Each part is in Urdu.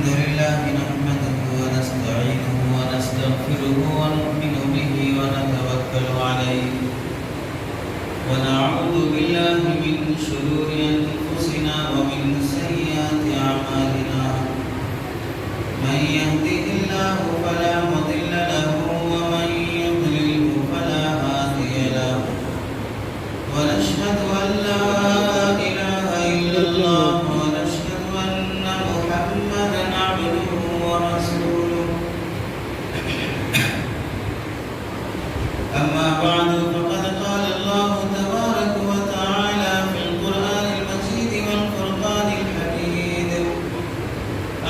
الحمد لله نحمده ونستعينه ونستغفره ونؤمن به ونتوكل عليه ونعوذ بالله من شرور أنفسنا ومن سيئات أعمالنا من يهده الله فلا مضل له ومن يضلله فلا هادي له ونشهد أن لا إله إلا الله ونشهد أن محمدا عبده ورسوله أما بعد فقد قال الله تبارك وتعالى في القرآن المجيد والفرقان الحميد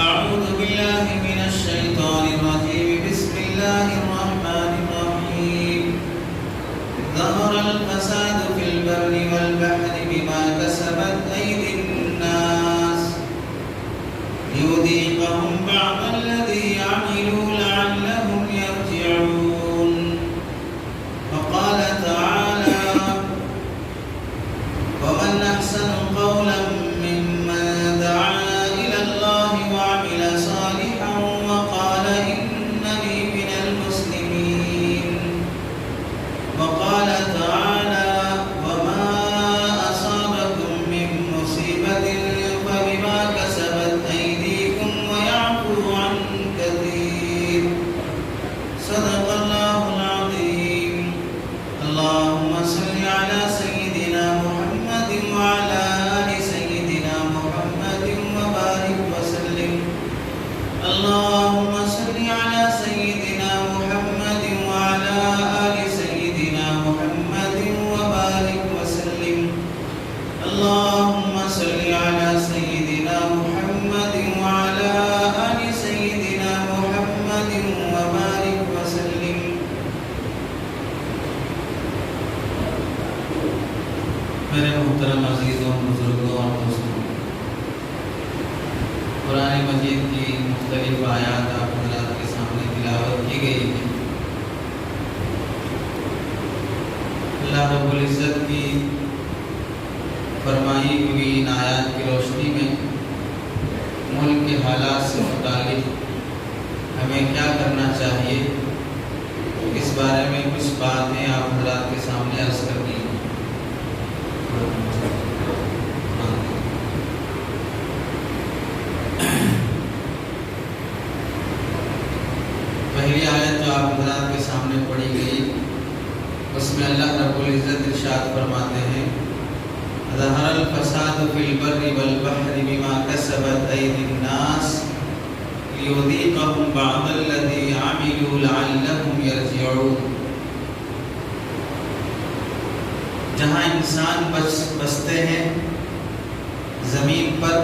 أعوذ بالله من الشيطان الرجيم بسم الله الرحمن الرحيم ظهر الفساد في البر والبحر بما كسبت أيدي الناس ليذيقهم بعض الذي عملوا لعلهم يرجعون وقال تعالى ومن أحسن قولا ممن دعا إلى الله وعمل صالحا وقال إنني من المسلمين وقال تعالى وما أصابكم من مصيبة فبما كسبت أيديكم ويعفو عن كثير صدق الله العظيم اللهم صل على سيدنا محمد وعلى آل سيدنا محمد وبارك وسلم اللهم صل على سيدنا محمد وعلى آل سيدنا محمد وبارك وسلم اللهم صل على سيدنا محمد وعلى آل سيدنا محمد وبارك وسلم میرے محترم عزیزوں بزرگوں اور دوستوں، قرآن مجید کی مختلف آیات آپ حضرات کے سامنے تلاوت کی گئی ہے۔ اللہ رب العزت کی فرمائی ہوئی ان آیات کی روشنی میں ملک کے حالات سے متعلق ہمیں کیا کرنا چاہیے، اس بارے میں کچھ باتیں آپ حضرات کے سامنے عرض کر دی۔ پہلی آیت جو آپ حضرات کے سامنے پڑھی گئی، اس میں اللہ رب العزت ارشاد فرماتے ہیں ظہر الفساد فی البر والبحر بما کسبت ایدی الناس لیذیقہم بعض الذی عملوا لعلہم یرجعون۔ جہاں انسان بستے ہیں زمین پر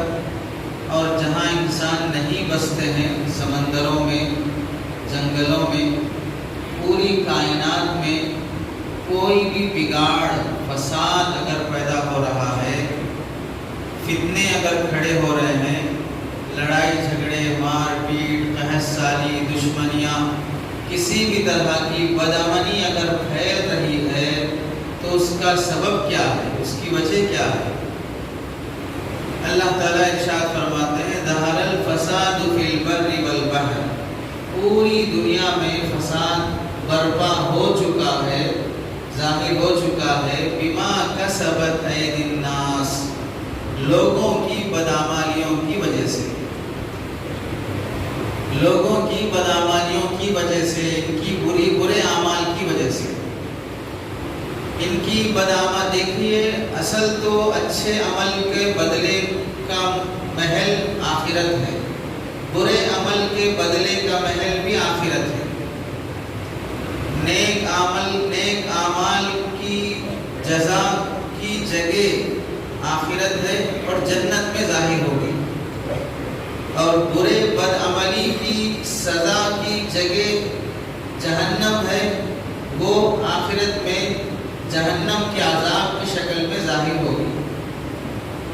اور جہاں انسان نہیں بستے ہیں سمندروں میں، جنگلوں میں، پوری کائنات میں کوئی بھی بگاڑ فساد اگر پیدا ہو رہا ہے، فتنے اگر کھڑے ہو رہے ہیں، لڑائی جھگڑے، مار پیٹ، قحط سالی، دشمنیاں، کسی بھی طرح کی بدامنی اگر پھیل رہی ہے تو اس کا سبب کیا ہے، اس کی وجہ کیا ہے؟ اللہ تعالیٰ ارشاد فرماتے ہیں ظہر الفساد فی البر والبحر، پوری دنیا میں فساد برپا ہو چکا ہے، ظاہر ہو چکا ہے، بما کسبت ایدی الناس، لوگوں کی بدعمالیوں کی وجہ سے، لوگوں کی بدعمالیوں کی وجہ سے، ان کی برے اعمال کی وجہ سے۔ ان کی بدعمال دیکھیے، اصل تو اچھے عمل کے بدلے کا محل آخرت ہے، برے عمل کے بدلے کا محل بھی آخرت ہے۔ نیک اعمال کی جزا کی جگہ آخرت ہے اور جنت میں ظاہر ہوگی، اور برے بدعملی کی سزا کی جگہ جہنم ہے، وہ آخرت میں جہنم کے عذاب کی شکل میں ظاہر ہوگی۔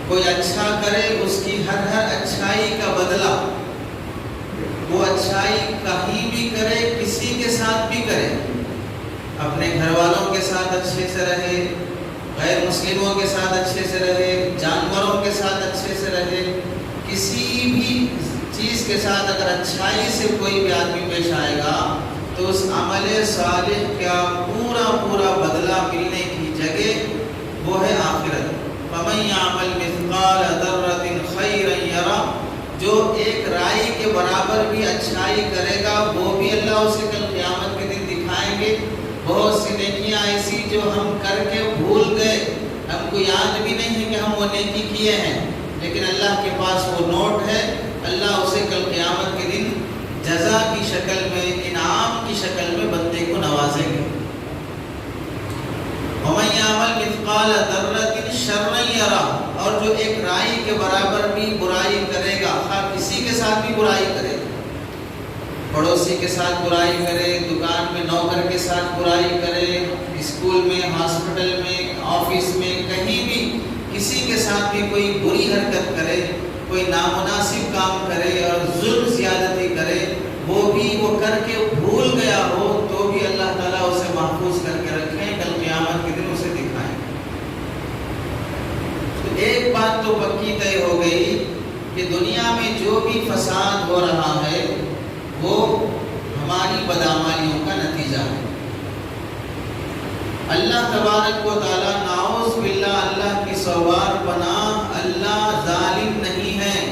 کوئی اچھا کرے، اس کی ہر اچھائی کا بدلہ، وہ اچھائی کہیں بھی کرے، کسی کے ساتھ بھی کرے، اپنے گھر والوں کے ساتھ اچھے سے رہے، غیر مسلموں کے ساتھ اچھے سے رہے، جانوروں کے ساتھ اچھے سے رہے، کسی بھی چیز کے ساتھ اگر اچھائی سے کوئی بھی آدمی پیش آئے گا تو اس عمل صالح کا پورا پورا بدلہ ملنے کی جگہ وہ ہے آخرت۔ فَمَن يَعْمَلْ مِثْقَالَ ذَرَّةٍ خَيْرًا يَرَهُ، جو ایک رائی کے برابر بھی اچھائی کرے گا وہ بھی اللہ اسے کل قیامت کے دن دکھائیں گے۔ بہت سی نیکیاں ایسی جو ہم کر کے بھول گئے، ہم کو یاد بھی نہیں ہے کہ ہم وہ نیکی کیے ہیں، لیکن اللہ کے پاس وہ نوٹ ہے، اللہ اسے کل قیامت کے دن جزا کی شکل میں، انعام کی شکل میں بندے کو نوازیں گے۔ وَمَن يَعْمَلْ مِثْقَالَ ذَرَّةٍ شَرًّا يَرَهُ، اور جو ایک رائی کے برابر بھی برائی کرے گا، خواہ کسی کے ساتھ بھی برائی کرے، پڑوسی کے ساتھ برائی کرے، دکان میں نوکر کے ساتھ برائی کرے، اسکول میں، ہاسپٹل میں، آفس میں، کہیں بھی کسی کے ساتھ بھی کوئی بری حرکت کرے، کوئی نامناسب کام کرے اور ظلم زیادتی کرے، وہ بھی وہ کر کے بھول گیا ہو تو بھی اللہ تعالیٰ اسے محفوظ کر کے رکھیں، کل قیامت کے دن اسے دکھائیں۔ تو ایک بات تو پکی طے ہو گئی کہ دنیا میں جو بھی فساد ہو رہا ہے وہ ہماری بدعمالیوں کا نتیجہ ہے۔ اللہ تبارک و تعالیٰ، نعوذ باللہ، اللہ کی سوار پناہ، اللہ ظالم نہیں ہے۔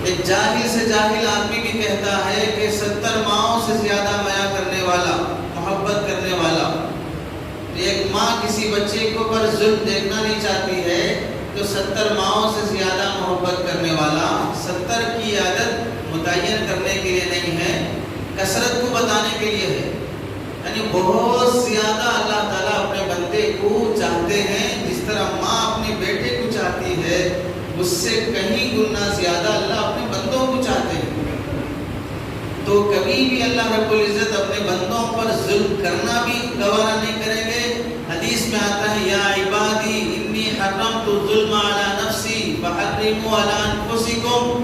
ایک جاہل سے جاہل آدمی بھی کہتا ہے کہ 70 ماؤں سے زیادہ مایا کرنے والا، محبت کرنے والا۔ ایک ماں کسی بچے کو پر ظلم دیکھنا نہیں چاہتی ہے تو 70 ماؤں سے زیادہ محبت کرنے والا، 70 کی عادت متعین کرنے کے لیے نہیں ہے، کثرت کو بتانے کے لیے ہے۔ یعنی بہت زیادہ اللہ تعالیٰ اپنے بندے کو چاہتے ہیں، جس طرح ماں اپنے بیٹے کو چاہتی ہے اس سے کہیں گنا زیادہ اللہ اپنے بندوں کو چاہتے ہیں۔ تو کبھی بھی اللہ رب العزت اپنے بندوں پر ظلم کرنا بھی گوارا نہیں کریں گے۔ حدیث میں آتا ہے، یا عبادی انی حرمت الظلم علی نفسی فحرموا علی انفسکم،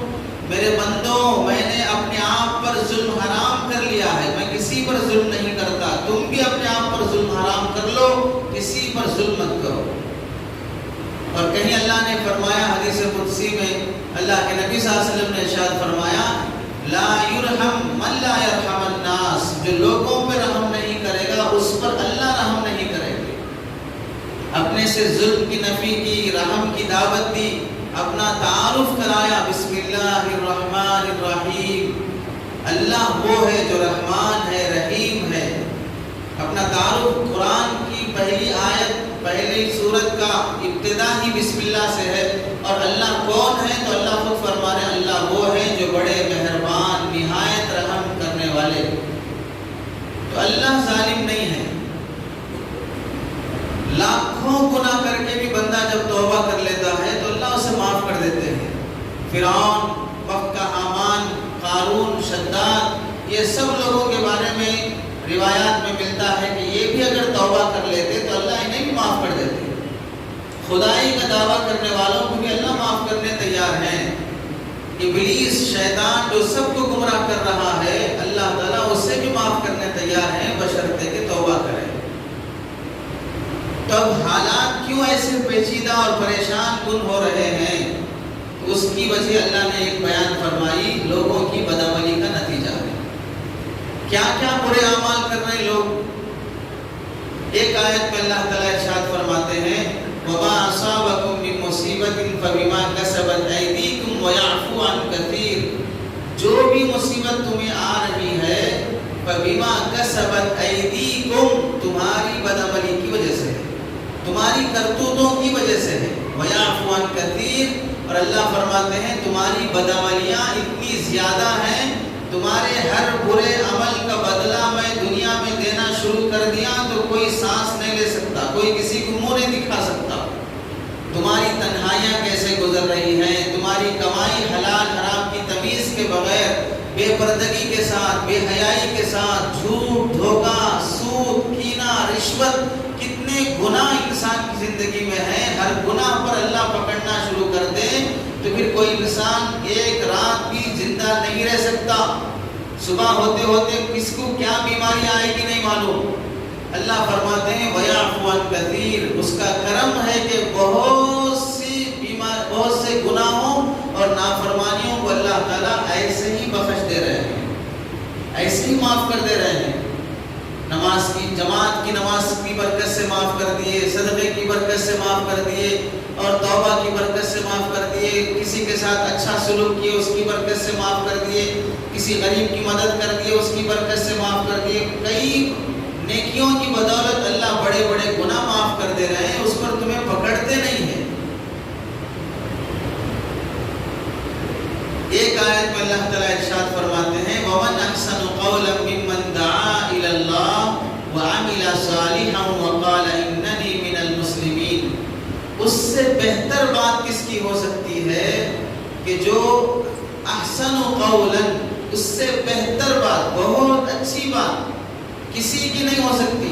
میرے بندوں، میں نے اپنے آپ پر ظلم حرام کر لیا ہے، میں کسی پر ظلم نہیں کرتا، تم بھی اپنے آپ پر ظلم حرام کر لو، کسی پر ظلم مت کرو۔ اور کہیں اللہ نے فرمایا حدیث قدسی میں، اللہ کے نبی صلی اللہ علیہ وسلم نے ارشاد فرمایا، لا یرحم من لا یرحم الناس، جو لوگوں پہ رحم نہیں کرے گا اس پر اللہ رحم نہیں کرے گا۔ اپنے سے ظلم کی نفی کی، رحم کی دعوت دی، اپنا تعارف کرایا، بسم اللہ الرحمن الرحیم، اللہ وہ ہے جو رحمان ہے، رحیم ہے۔ اپنا تعارف قرآن کی پہلی آیت، پہلی سورت کا ابتدا ہی بسم اللہ سے ہے، اور اللہ کون ہے تو اللہ خود فرما رہے ہیں، اللہ وہ ہے جو بڑے مہربان، نہایت رحم کرنے والے۔ تو اللہ ظالم نہیں ہے۔ لاکھوں گناہ کر کے بھی بندہ جب توبہ کر لیتا ہے تو اللہ اسے معاف کر دیتے ہیں۔ فرعون، وقت کا حامان، قارون، شداد، یہ سب لوگوں کے بارے میں روایات میں ملتا ہے کہ یہ بھی اگر توبہ کر لیتے تو اللہ انہیں بھی معاف کر دیتے۔ خدائی کا دعویٰ کرنے والوں کو بھی اللہ معاف کرنے تیار ہیں۔ ابلیس، شیطان جو سب کو گمراہ کر رہا ہے، اللہ تعالیٰ اسے بھی معاف کرنے تیار ہیں، بشرطے کہ توبہ کریں۔ تو اب حالات کیوں ایسے پیچیدہ اور پریشان کن ہو رہے ہیں؟ اس کی وجہ اللہ نے ایک بیان فرمائی، لوگوں کی بدعملی کا نتیجہ ہے۔ کیا کیا برے اعمال کر رہے لوگ؟ ایک آیت میں اللہ تعالیٰ ارشاد فرماتے ہیں، وَمَا أَصَابَكُم مِّن مُّصِیبَةٍ فَبِمَا كَسَبَتْ أَیْدِیکُمْ وَیَعْفُو عَن کَثِیر، جو بھی مصیبت تمہیں آ رہی ہے، فَبِمَا كَسَبَتْ أَیْدِیکُمْ، تمہاری بدعملی کی وجہ سے، تمہاری کرتوتوں کی وجہ سے ہے، وَیَعْفُو عَن کَثِیر، اور اللہ فرماتے ہیں تمہاری بدعملیاں اتنی زیادہ ہیں، تمہارے ہر برے عمل کا بدلہ میں دنیا میں دینا شروع کر دیا تو کوئی سانس نہیں لے سکتا، کوئی کسی کو منہ نہیں دکھا سکتا۔ تمہاری تنہائیاں کیسے گزر رہی ہیں، تمہاری کمائی حلال حرام کی تمیز کے بغیر، بے پردگی کے ساتھ، بے حیائی کے ساتھ، جھوٹ، دھوکہ، سود، کینہ، رشوت، کتنے گناہ انسان کی زندگی میں ہیں۔ ہر گناہ پر اللہ پکڑنا شروع کر دے تو پھر کوئی انسان ایک رات بھی زندہ نہیں رہ سکتا۔ صبح ہوتے ہوتے کس کو کیا بیماری آئے گی نہیں معلوم۔ اللہ فرماتے ہیں وَیَعْفُو عَن کَثِیر، اس کا کرم ہے کہ بہت سے گناہوں اور نافرمانی ایسے ہی معاف کر دے رہے ہیں. نماز کی جماعت کی نماز کی برکت سے معاف کر دیے، صدقے کی برکت سے معاف کر دیے، اور توبہ کی برکت سے معاف کر دیے، کسی کے ساتھ اچھا سلوک کیے اس کی برکت سے معاف کر دیے، کسی غریب کی مدد کر دیے اس کی برکت سے معاف کر دیے. کئی نیکیوں کی بدولت اللہ بڑے بڑے گناہ معاف کر دے رہے ہیں، اس پر تمہیں پکڑتے نہیں ہیں. ایک آیت میں اللہ تعالیٰ ارشاد فرماتے ہیں وَمَنْ أَحْسَنُ قَوْلًا مِّمَّنْ دَعَا إِلَى اللَّهِ وَعَمِلَ صَالِحًا وَقَالَ إِنَّنِي مِنَ الْمُسْلِمِينَ. اس سے بہتر بات کس کی ہو سکتی ہے کہ جو احسن قولا، اس سے بہتر بات، بہت اچھی بات کسی کی نہیں ہو سکتی.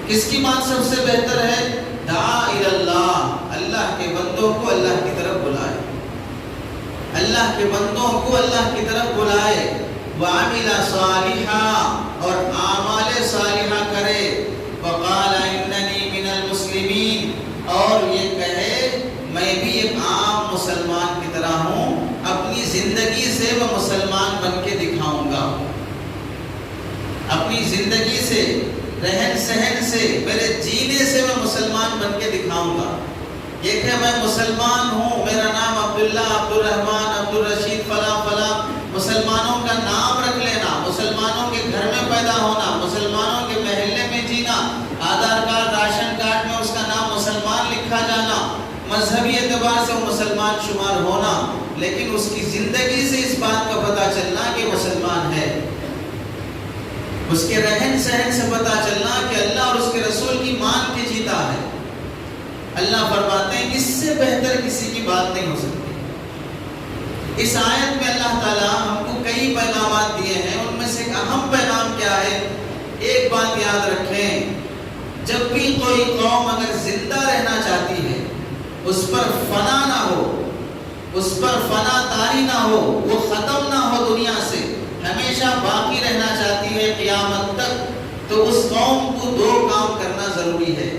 کس کی بات سب سے بہتر ہے؟ دعا الی اللہ، اللہ کے بندوں کو اللہ کی طرف بلائے، اللہ کے بندوں کو اللہ کی طرف بلائے. وعمل صالحا، اور اعمال صالحہ کرے. وقال اننی من المسلمین، اور یہ کہے میں بھی ایک عام مسلمان کی طرح ہوں، اپنی زندگی سے میں مسلمان بن کے دکھاؤں گا، اپنی زندگی سے، رہن سہن سے، میرے جینے سے میں مسلمان بن کے دکھاؤں گا. یہ کہ میں مسلمان ہوں، میرا نام عبداللہ، عبدالرحمن، عبدالرشید، فلاں فلاں، مسلمانوں کا نام رکھ لینا، مسلمانوں کے گھر میں پیدا ہونا، مسلمانوں کے محلے میں جینا، آدھار کارڈ، راشن کارڈ میں اس کا نام مسلمان لکھا جانا، مذہبی اعتبار سے وہ مسلمان شمار ہونا، لیکن اس کی زندگی سے اس بات کا پتہ چلنا کہ مسلمان ہے، اس کے رہن سہن سے پتہ چلنا کہ اللہ اور اس کے رسول کی مان کے جیتا ہے. اللہ فرماتے ہیں اس سے بہتر کسی کی بات نہیں ہو سکتی. اس آیت میں اللہ تعالیٰ ہم کو کئی پیغامات دیے ہیں، ان میں سے ایک اہم پیغام کیا ہے؟ ایک بات یاد رکھیں، جب بھی کوئی قوم اگر زندہ رہنا چاہتی ہے، اس پر فنا نہ ہو، اس پر فنا تاری نہ ہو، وہ ختم نہ ہو دنیا سے، ہمیشہ باقی رہنا چاہتی ہے قیامت تک، تو اس قوم کو دو کام کرنا ضروری ہے.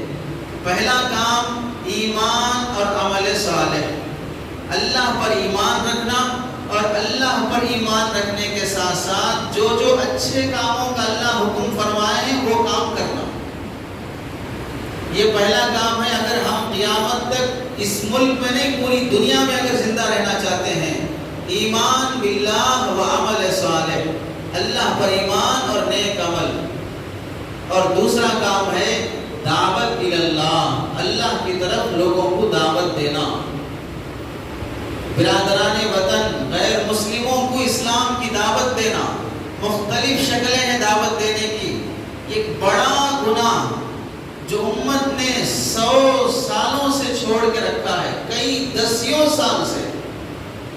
پہلا کام ایمان اور عمل صالح، اللہ پر ایمان رکھنا، اور اللہ پر ایمان رکھنے کے ساتھ ساتھ جو جو اچھے کاموں کا اللہ حکم فرمائے ہیں وہ کام کرنا. یہ پہلا کام ہے. اگر ہم قیامت تک اس ملک میں نہیں، پوری دنیا میں اگر زندہ رہنا چاہتے ہیں، ایمان باللہ و عمل صالح، اللہ پر ایمان اور نیک عمل. اور دوسرا کام ہے دعوت اللہ، اللہ کی طرف لوگوں کو دعوت دینا. برادران وطن، غیر مسلموں کو اسلام کی دعوت دینا. مختلف شکلیں ہیں دعوت دینے کی. ایک بڑا گناہ جو امت نے 100 سالوں سے چھوڑ کے رکھا ہے، کئی دسیوں سال سے،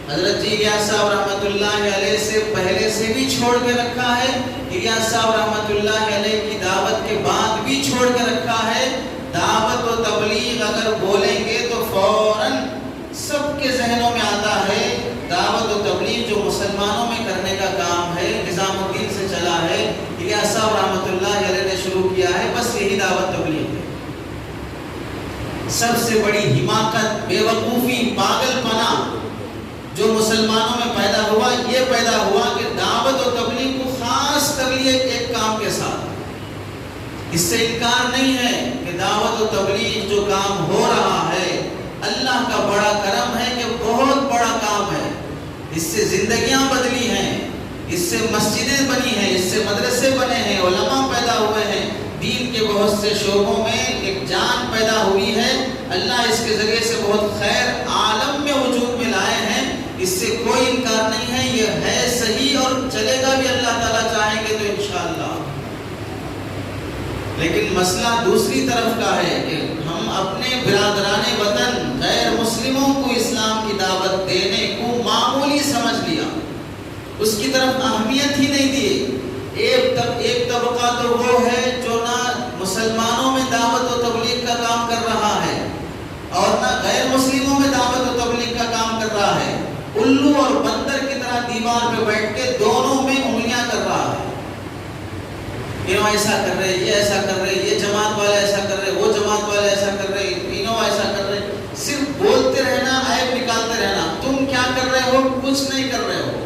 حضرت جی الیاس صاحب رحمۃ اللہ علیہ سے پہلے سے بھی چھوڑ کے رکھا ہے، الیاس صاحب رحمۃ اللہ علیہ کی دعوت کے بعد بھی چھوڑ کے رکھا ہے. دعوت و تبلیغ اگر بولیں گے تو فوراً سب کے ذہنوں میں آتا ہے دعوت و تبلیغ جو مسلمانوں میں کرنے کا کام ہے، نظام الدین سے چلا ہے، الیاس صاحب رحمۃ اللہ علیہ نے شروع کیا ہے، بس یہی دعوت تبلیغ ہے. سب سے بڑی حماقت، بے وقوفی، پاگل پنا جو مسلمانوں میں پیدا ہوا، یہ پیدا ہوا کہ دعوت و تبلیغ کو خاص کر لیے ایک کام کے ساتھ. اس سے انکار نہیں ہے کہ دعوت و تبلیغ جو کام ہو رہا ہے اللہ کا بڑا کرم ہے کہ بہت بڑا کام ہے. اس سے زندگیاں بدلی ہیں، اس سے مسجدیں بنی ہیں، اس سے مدرسے بنے ہیں، علماء پیدا ہوئے ہیں، دین کے بہت سے شعبوں میں ایک جان پیدا ہوئی ہے. اللہ اس کے ذریعے سے بہت خیر عالم میں وجود میں لائے ہیں، اس سے کوئی انکار نہیں ہے. یہ ہے صحیح اور چلے گا بھی اللہ تعالیٰ چاہیں گے تو انشاءاللہ. لیکن مسئلہ دوسری طرف کا ہے کہ ہم اپنے برادران وطن غیر مسلموں کو اسلام کی دعوت دینے کو معمولی سمجھ لیا، اس کی طرف اہمیت ہی نہیں دی. ایک طبقہ تو وہ ہے جو نہ مسلمانوں میں دعوت و تبلیغ کا کام کر رہا ہے اور نہ غیر مسلموں میں دعوت و تبلیغ کا کام کر رہا ہے. الو اور بندر کی طرح دیوار پہ بیٹھ کے دونوں میں انگلیاں کر رہا ہے. انہوں ایسا کر رہے، یہ ایسا کر رہے، یہ جماعت والے ایسا کر رہے، وہ جماعت والے ایسا کر رہے، انہوں ایسا کر رہے. صرف بولتے رہنا، عیب نکالتے رہنا. تم کیا کر رہے ہو؟ کچھ نہیں کر رہے ہو.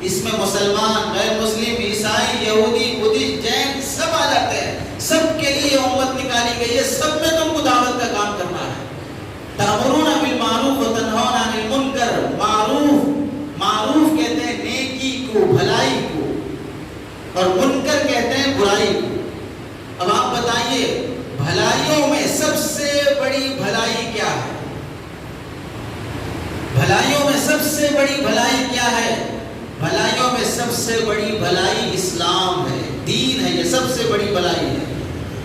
اس میں مسلمان، غیر مسلم، عیسائی، یہودی، بدھسٹ، جین سب آ جاتے ہیں. سب کے لیے امت نکالی گئی ہے. سب میں تم کو دعوت کا کام کرنا ہے. تأمرون بالمعروف وتنہون عن المنکر. معروف کہتے ہیں نیکی کو، بھلائی کو، اور منکر کہتے ہیں برائی کو. اب آپ بتائیے بھلائیوں میں سب سے بڑی بھلائی کیا ہے؟ بھلائیوں میں سب سے بڑی بھلائی کیا ہے؟ بھلائیوں میں سب سے بڑی بھلائی اسلام ہے، دین ہے. یہ سب سے بڑی بھلائی ہے.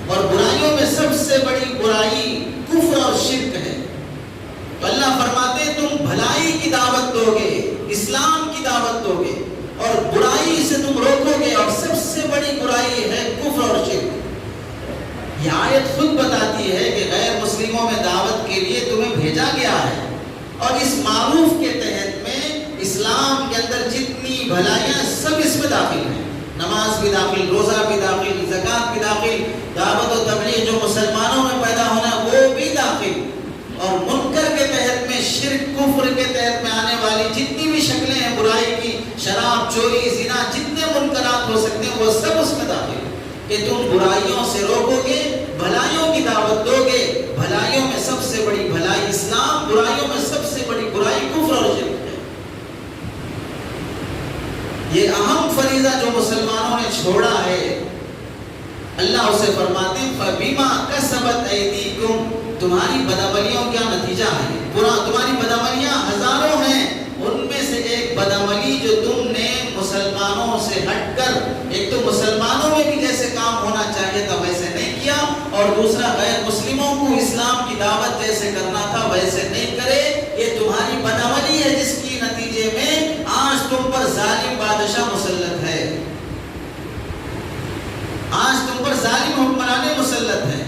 اور برائیوں میں سب سے بڑی برائی کفر اور شرک ہے. تو اللہ فرماتے ہیں تم بھلائی کی دعوت دو گے، اسلام کی دعوت دو گے، اور برائی سے تم روکو گے، اور سب سے بڑی برائی ہے کفر اور شرک. یہ آیت خود بتاتی ہے کہ غیر مسلموں میں دعوت کے لیے تمہیں بھیجا گیا ہے، اور اس معروف کے تحت میں اسلام کے اندر جتنی بھلائیاں سب اس میں داخل ہیں. نماز بھی داخل، روزہ بھی داخل، زکوٰۃ بھی داخل، دعوت و تبلیغ جو مسلمانوں میں پیدا ہونا وہ بھی داخل. اور منکر کے تحت میں شرک، کفر کے تحت میں آنے والی جتنی بھی شکلیں ہیں برائی کی، شراب، چوری، زنا، جتنے منکرات ہو سکتے ہیں وہ سب اس میں داخل ہیں. کہ تم برائیوں سے روکو گے، بھلائیوں کی دعوت دو گے. بھلائیوں میں سب سے بڑی بھلائی اسلام، برائیوں میں سب سے بڑی برائی کفر اور شرک ہے. یہ اہم فریضہ جو مسلمانوں نے چھوڑا ہے، اللہ اسے فرماتے ہیں فَبِمَا كَسَبَتْ أَيْدِيكُمْ. تمہاری بدعملیوں کا نتیجہ ہے. تمہاری بدعملیاں ہزاروں ہیں، ان میں سے ایک بدعملی جو تم نے مسلمانوں سے ہٹ کر، ایک تو مسلمانوں میں بھی جیسے کام ہونا چاہیے تھا ویسے نہیں کیا، اور دوسرا غیر مسلموں کو اسلام کی دعوت جیسے کرنا تھا ویسے نہیں کرے. یہ تمہاری بدعملی ہے جس کی نتیجے میں آج تم پر ظالم بادشاہ مسلط ہے، آج تم پر ظالم حکمران مسلط ہے.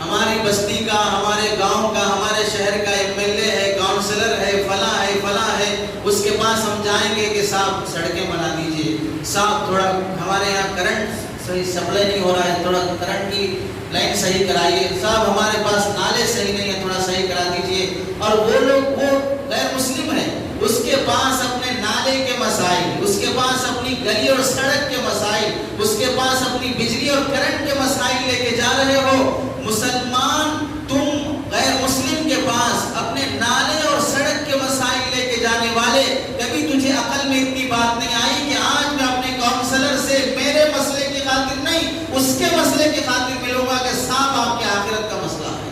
ہماری بستی کا، ہمارے گاؤں کا، ہمارے شہر کا MLA ہے، کاؤنسلر ہے، فلاں ہے، فلاں ہے. اس کے پاس ہم جائیں گے کہ صاحب سڑکیں بنا دیجئے، صاحب تھوڑا ہمارے یہاں کرنٹ صحیح سپلائی نہیں ہو رہا ہے، تھوڑا کرنٹ کی لائن صحیح کرائیے، صاحب ہمارے پاس نالے صحیح نہیں ہے، تھوڑا صحیح کرا دیجئے. اور وہ لوگ، وہ غیر مسلم ہیں، اس کے پاس اپنے نالے کے مسائل، اس کے پاس اپنی گلی اور سڑک کے مسائل، اس کے پاس اپنی بجلی اور کرنٹ کے مسائل لے کے جا رہے ہو. مسلمان تم غیر مسلم کے پاس اپنے نالے اور سڑک کے مسائل لے کے جانے والے، کبھی تجھے عقل میں اتنی بات نہیں آئی کہ آج میں اپنے کاؤنسلر سے میرے مسئلے کی خاطر نہیں، اس کے مسئلے کی خاطر ملوں گا کہ صاحب آپ کے آخرت کا مسئلہ ہے،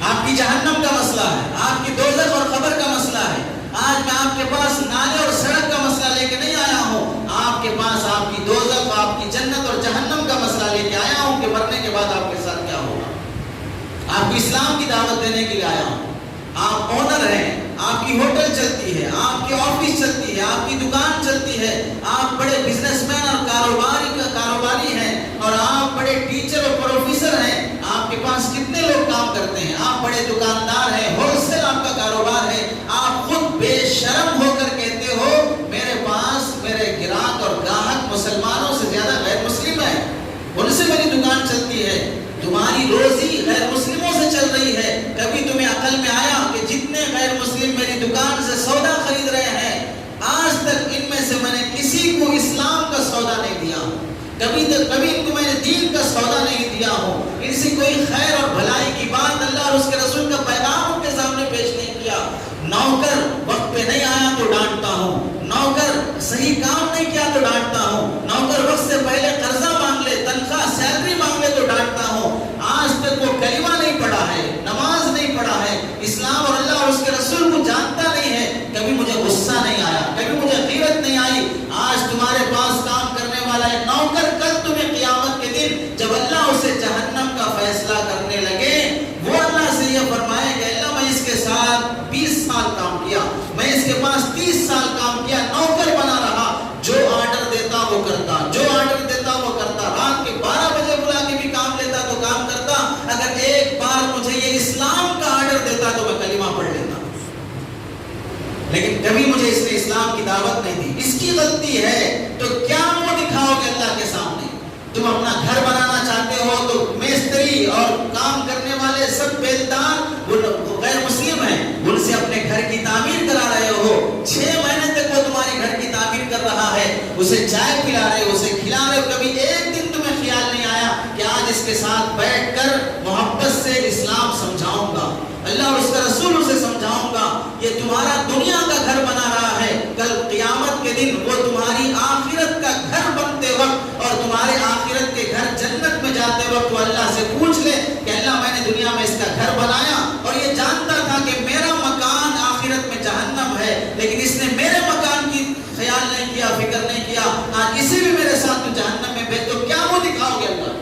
آپ کی جہنم کا مسئلہ ہے، آپ کی دوزخ اور قبر کا مسئلہ ہے. آج میں آپ کے پاس نالے اور سڑک کا مسئلہ لے کے نہیں آیا ہوں، آپ کے پاس آپ کی دوزخ، آپ کی جنت اور جہنم کا مسئلہ لے کے آیا ہوں کہ مرنے کے بعد آپ کے ساتھ کیا ہوگا. آپ کو اسلام کی دعوت دینے کے لیے آیا ہوں. آپ اونر ہیں، آپ کی ہوٹل چلتی ہے، آپ کی آفس چلتی ہے، آپ کی دکان چلتی ہے، آپ بڑے بزنس مین اور کاروباری ہیں، اور آپ بڑے ٹیچر اور پروفیسر ہیں. آپ کے پاس کتنے لوگ کام کرتے ہیں، آپ بڑے دکاندار ہیں، ہول سیل آپ کا کاروبار ہے. آپ خود بے شرم ہو کر کہتے ہو میرے پاس میرے گراہک اور گاہک مسلمانوں سے زیادہ غیر مسلم ہیں، ان سے میری دکان چلتی ہے. تمہاری روزی غیر مسلموں سے چل رہی ہے. کبھی تمہیں عقل میں آیا کہ جتنے غیر مسلم میری دکان سے سودا خرید رہے ہیں، آج تک ان میں سے میں نے کسی کو اسلام کا سودا نہیں دیا ہوں، کبھی ان کو میں نے دین کا سودا نہیں دیا ہوں، ان سے کوئی خیر اور بھلائی کی بات اللہ اور اس کے رسول کا پیغام ان کے سامنے پیش نہیں کیا. نوکر وقت پہ نہیں آیا تو ڈانٹتا ہوں، نوکر صحیح کام نہیں کیا تو ڈانٹتا ہوں، نوکر وقت سے پہلے قرضہ مانگ لے، تنخواہ سیلری مانگ لے تو ڈانٹتا ہوں. آج تک وہ کلمہ نہیں پڑھا ہے، نماز نہیں پڑھا ہے، اسلام اور اللہ اور اس کے رسول کو جانتا نہیں ہے. کبھی مجھے غصہ نہیں آیا، کبھی مجھے غیرت نہیں آئی. آج تمہارے پاس کام کرنے والا ہے نوکر، کل تمہیں قیامت کے دن جب اللہ اسے جہنم کا فیصلہ کرنے لگے، وہ اللہ سے یہ فرمائے کہ اللہ میں اس کے ساتھ 20 سال کام کیا، میں اس کے پاس 30 سال کام کیا، نوکر بنا رہا، جو آرڈر دیتا وہ کرتا، جو آرڈر دیتا وہ کرتا، رات کے 12 بجے بلا کے بھی کام لیتا تو کام کرتا. اگر ایک بار مجھے یہ اسلام کا آرڈر دیتا تو میں کلمہ پڑھ لیتا، لیکن کبھی مجھے اس نے اسلام کی دعوت نہیں دی. اس کی غلطی ہے تو کیا منہ دکھاؤ گے اللہ کے سامنے؟ تم اپنا گھر بنانا چاہتے ہو تو میستری اور کام کرنے والے سب بیلدار غیر مسلم ہیں، ان سے اپنے گھر کی تعمیر کرا رہے ہو. 6 مہینے تک وہ تمہاری گھر کی تعمیر اسے چائے پلا رہے ہو، اسے کھلا رہے ہو، کبھی ایک دن تمہیں خیال نہیں آیا کہ آج اس کے ساتھ بیٹھ کر محبت سے اسلام سمجھاؤں گا، اللہ اور اس کا رسول اسے سمجھاؤں گا، یہ تمہارا دنیا کا گھر بنا رہا ہے، کل قیامت کے دن وہ تمہاری آخرت کا گھر بنتے وقت اور تمہارے آخرت کے گھر جنت میں جاتے وقت وہ اللہ سے پوچھ لے کہ اللہ میں نے دنیا میں اس کا گھر بنایا اور یہ جانتا تھا کہ میرا مکان آخرت میں جہنم ہے، لیکن اس نے میرے مکان کی خیال نہیں کیا، فکر نہیں کیا، آج اسے بھی میرے ساتھ تو جہنم میں بھیج دو، کیا وہ دکھاؤ گے اللہ؟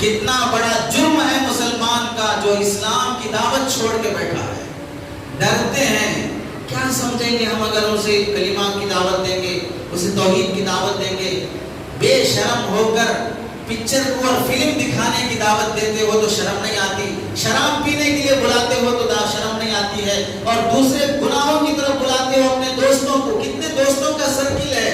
کتنا بڑا جرم ہے مسلمان کا جو اسلام کی دعوت چھوڑ کے بیٹھا ہے۔ ڈرتے ہیں کیا سمجھیں گے ہم اگر اسے کلمہ کی دعوت دیں گے، اسے توحید کی دعوت دیں گے، بے شرم ہو کر پکچر کو اور فلم دکھانے کی دعوت دیتے ہو تو شرم نہیں آتی، شراب پینے کے لیے بلاتے ہو تو شرم نہیں آتی ہے، اور دوسرے گناہوں کی طرف بلاتے ہو اپنے دوستوں کو۔ کتنے دوستوں کا سرکل ہے،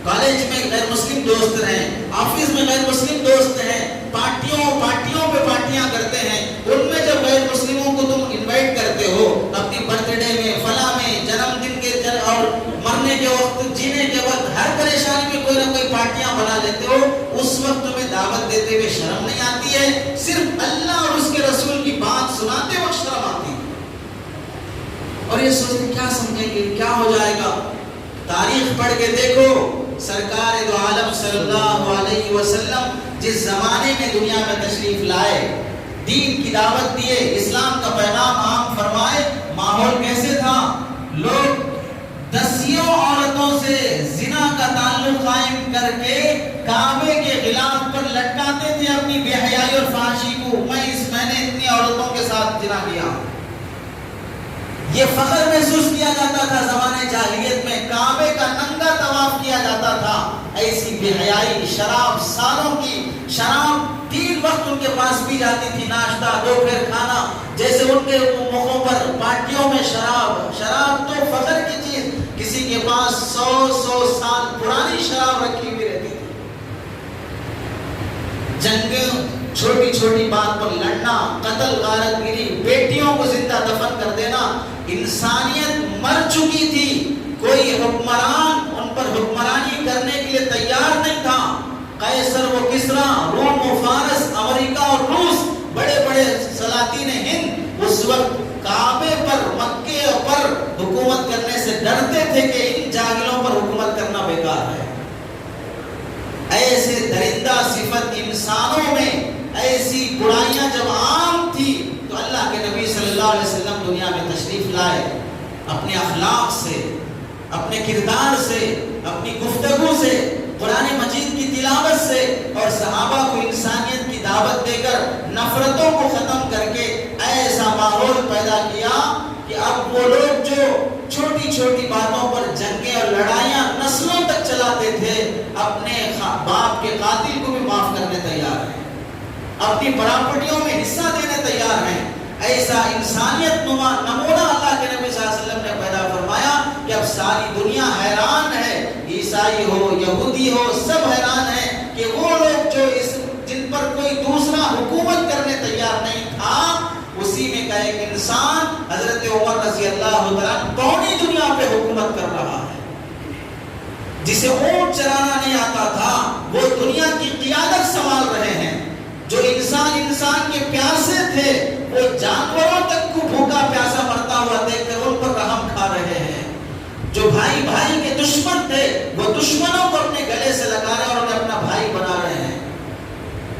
کالج میں غیر مسلم دوست ہیں، آفس میں غیر مسلم دوست ہیں، پارٹیوں پہ پارٹیاں کرتے ہیں، ان میں جب غیر مسلموں کو تم انوائٹ کرتے ہو اپنی برتھ ڈے میں، فلاں میں، جنم دن کے اور مرنے کے وقت، جینے کے وقت، ہر پریشانی میں کوئی نہ کوئی پارٹیاں بنا لیتے ہو، اس وقت تمہیں دعوت دیتے ہوئے شرم نہیں آتی ہے؟ صرف اللہ اور اس کے رسول کی بات سناتے وقت شرم آتی ہے، اور یہ سوچتے کیا سمجھیں گے، کیا ہو جائے گا؟ تاریخ پڑھ کے دیکھو، سرکار دو عالم صلی اللہ علیہ وسلم جس زمانے میں دنیا میں تشریف لائے، دین کی دعوت دیے، اسلام کا پیغام عام فرمائے، ماحول کیسے تھا؟ لوگ دسیوں عورتوں سے زنا کا تعلق قائم کر کے کعبے کے غلاف پر لٹکاتے تھے اپنی بے حیائی اور فحاشی کو، میں نے اتنی عورتوں کے ساتھ زنا کیا۔ یہ فخر محسوس کیا جاتا تھا زمانے جاہلیت میں، کعبے کا ننگا طواف کیا جاتا تھا۔ ایسی بے حیائی، شراب، سالوں کی شراب 3 وقت ان کے پاس پی جاتی تھی، ناشتہ، دوپہر کھانا، جیسے ان کے مخوں پر پارٹیوں میں شراب تو فخر کی چیز، کسی کے پاس 100 سال پرانی شراب رکھی ہوئی رہتی تھی۔ جنگیں، چھوٹی چھوٹی بات پر لڑنا، قتل، غارت گیری، بیٹیوں کو زندہ دفن کر دینا، انسانیت مر چکی تھی، کوئی حکمران ان پر حکمرانی کرنے کے لیے تیار نہیں تھا۔ قیصر و کسریٰ، روم و فارس، امریکہ اور روس، بڑے بڑے سلاطین ہند اس وقت کعبے پر، مکے پر حکومت کرنے سے ڈرتے تھے کہ ان جاہلوں پر حکومت کرنا بیکار ہے۔ ایسے درندہ صفت انسانوں میں، ایسی برائیاں جب عام تھی تو اللہ کے نبی صلی اللہ علیہ وسلم دنیا میں تشریف لائے، اپنے اخلاق سے، اپنے کردار سے، اپنی گفتگو سے، قرآن مجید کی تلاوت سے، اور صحابہ کو انسانیت کی دعوت دے کر نفرتوں کو ختم کر کے ایسا ماحول پیدا کیا کہ اب وہ لوگ جو چھوٹی چھوٹی باتوں پر جنگیں اور لڑائیاں نسلوں تک چلاتے تھے، اپنے باپ کے قاتل کو بھی معاف کرنے تیار ہیں، اپنی پراپرٹیوں میں حصہ دینے تیار ہیں۔ ایسا انسانیت نمونہ اللہ کے نبی صلی اللہ علیہ وسلم نے پیدا فرمایا کہ اب ساری دنیا حیران ہے، عیسائی ہو، یہودی ہو، سب حیران ہیں کہ وہ لوگ جو جن پر کوئی دوسرا حکومت کرنے تیار نہیں تھا، اسی میں کا ایک انسان حضرت عمر رضی اللہ عنہ پوری دنیا پہ حکومت کر رہا ہے، جسے اونٹ چلانا نہیں آتا تھا وہ دنیا کی قیادت سنبھال رہے ہیں، جو انسان کے پیاسے تھے وہ جانوروں تک کو بھوکا پیاسا مرتا ہوا دیکھ کر ان پر رحم کھا رہے ہیں، جو بھائی کے دشمن تھے وہ دشمنوں کو اپنے گلے سے لگا رہے اور انہیں اپنا بھائی بنا رہے ہیں۔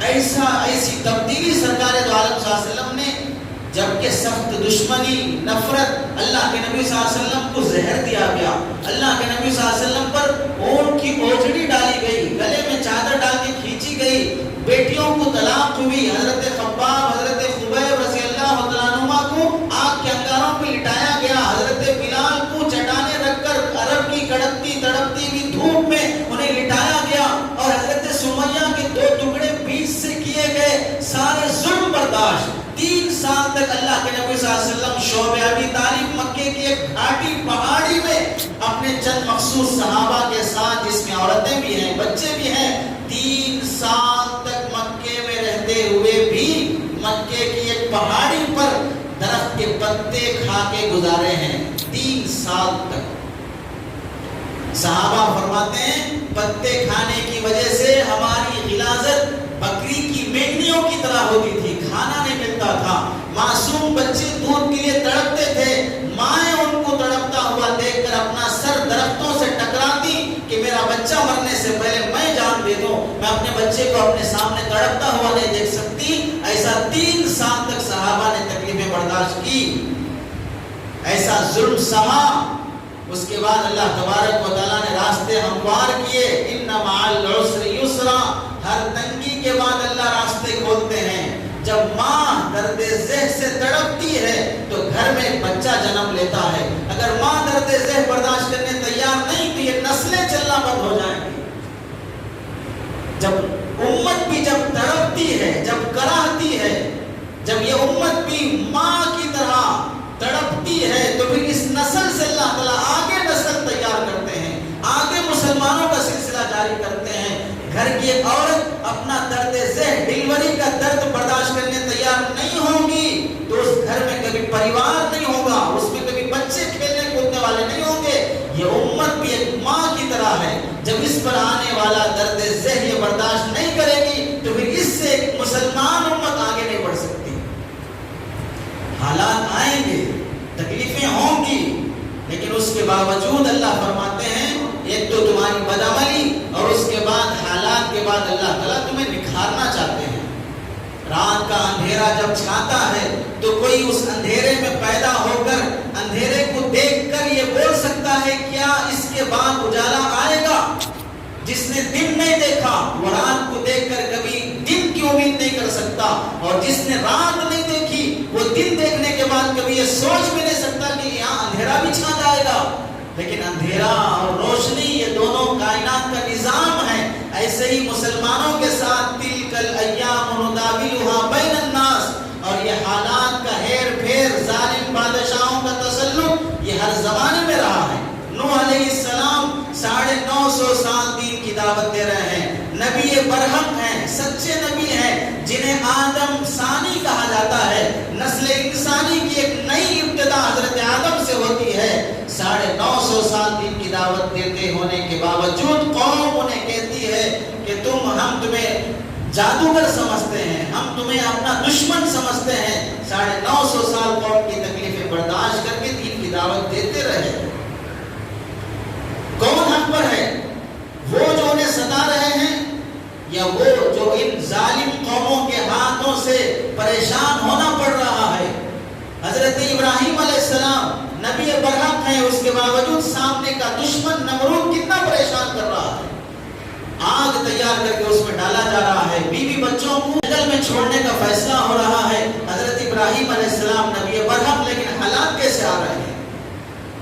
ایسی تبدیلی سرکار دو عالم صلی اللہ علیہ وسلم نے، جبکہ سخت دشمنی، نفرت، اللہ کے نبی صلی اللہ علیہ وسلم کو زہر دیا گیا، اللہ کے نبی صلی اللہ علیہ وسلم پر اونٹ کی اوجڑی ڈالی گئی، گلے میں چادر ڈال کے کھینچی گئی، بیٹیوں کو طلاق ہوئی، حضرت خباب، حضرت خبیب رضی اللہ عنہما کو آگ کے انگاروں پہ لٹایا گیا، حضرت بلال کو چٹانیں رکھ کر عرب کی کڑکتی تڑپتی ہوئی دھوپ میں انہیں لٹایا گیا، اور حضرت سمیہ کے 2 ٹکڑے بیچ سے کیے گئے، سارے ظلم برداشت۔ 3 سال تک اللہ کے نبی صلی اللہ علیہ وسلم شعب ابی طالب مکے کی ایک گھاٹی پہاڑی میں اپنے چند مخصوص صحابہ کے ساتھ، جس میں عورتیں بھی ہیں، بچے بھی ہیں، 3 سال تک مکے میں رہتے ہوئے بھی مکے کی ایک پہاڑی پر درخت کے پتے کھا کے گزارے ہیں، 3 سال تک۔ صحابہ فرماتے ہیں پتے کھانے کی وجہ سے ہماری غلاظت بکری کی مینگنیوں کی طرح ہوتی تھی، کھانا نہیں ملتا تھا، معصوم بچے دودھ کے لیے تڑپتے تھے، مائیں ان کو تڑپتا ہوا دیکھ کر اپنا سر درختوں سے ٹکراتی کہ میرا بچہ مرنے سے پہلے میں جان دے دوں، میں اپنے بچے کو اپنے سامنے تڑپتا ہوا نہیں دیکھ سکتی۔ ایسا 3 سال تک صحابہ نے تکلیفیں برداشت کی، ایسا ظلم سہا۔ اس کے بعد اللہ تبارک و تعالیٰ نے راستے ہموار کیے، ان مع العسر یسرا، ہر تنگی کے بعد اللہ راستے کھولتے ہیں۔ جب ماں درد ذہ سے تڑپتی ہے تو گھر میں ایک بچہ جنم لیتا ہے، اگر ماں درد ذہ برداشت کرنے تیار نہیں تو یہ نسلیں چلنا بند ہو جائیں گی۔ جب امت بھی جب تڑپتی ہے، جب کراہتی ہے، جب یہ امت بھی ماں کی طرح تڑپتی ہے تو پھر اس نسل سے اللہ تعالیٰ آگے نسل تیار کرتے ہیں، آگے مسلمانوں کا سلسلہ جاری کرتے ہیں۔ گھر کی ایک عورت اپنا درد ذہ ڈیلیوری کا درد برداشت کرنے تیار نہیں ہوگی تو اس گھر میں کبھی پریوار نہیں ہوگا، اس میں کبھی بچے کھیلنے کودنے والے نہیں ہوں گے۔ یہ امت بھی ایک ماں کی طرح ہے، جب اس پر آنے والا درد ذہ یہ برداشت نہیں کرے گی تو پھر اس سے ایک مسلمان امت آگے نہیں بڑھ سکتی۔ حالات آئیں گے، تکلیفیں ہوں گی، لیکن اس کے باوجود اللہ فرماتے ہیں ایک تو تمہاری بدعملی اور اس کے بعد حالات کے بعد اللہ تعالیٰ تمہیں نکھارنا چاہتے ہیں۔ رات کا اندھیرا جب چھاتا ہے تو کوئی اس اندھیرے میں پیدا ہو کر اندھیرے کو دیکھ کر یہ بول سکتا ہے کیا اس کے بعد اجالا آئے گا؟ جس نے دن نہیں دیکھا وہ رات کو دیکھ کر کبھی دن کی امید نہیں کر سکتا، اور جس نے رات نہیں دیکھی وہ دن دیکھنے کے بعد کبھی یہ سوچ بھی نہیں سکتا کہ یہاں اندھیرا بھی چھا جائے گا۔ لیکن اندھیرا اور روشنی یہ دونوں کائنات کا نظام ہے۔ ایسے ہی مسلمانوں کے ساتھ تلک الایام نداولها بین الناس، اور یہ حالات کا ہیر پھیر، ظالم بادشاہوں کا تسلط یہ ہر زمانے میں رہا ہے۔ نوح علیہ السلام 950 سال دین کی دعوت دے رہے ہیں، نبی برحق ہیں، سچے نبی ہیں جنہیں آدم ثانی کہا جاتا ہے، نسل انسانی کی ایک نئی ابتدا حضرت آدم سے ہوتی ہے۔ 950 سال دین کی دعوت دیتے ہونے کے باوجود قوم انہیں کہتی ہے کہ ہم تمہیں جادوگر سمجھتے ہیں، ہم تمہیں اپنا دشمن سمجھتے ہیں۔ 950 سال قوم کی تکلیفیں برداشت کر کے دین کی دعوت دیتے رہے۔ کون حق پر ہے؟ وہ جو انہیں ستا رہے ہیں یا وہ جو ان ظالم قوموں کے ہاتھوں سے پریشان ہونا پڑ رہا ہے؟ حضرت ابراہیم علیہ السلام نبی برحق ہیں، اس کے باوجود سامنے کا دشمن نمرود کتنا پریشان کر رہا ہے، آگ تیار کر کے اس میں ڈالا جا رہا ہے، بیوی بچوں کو جنگل میں چھوڑنے کا فیصلہ ہو رہا ہے۔ حضرت ابراہیم علیہ السلام نبی برحق، لیکن حالات کیسے آ رہے ہیں؟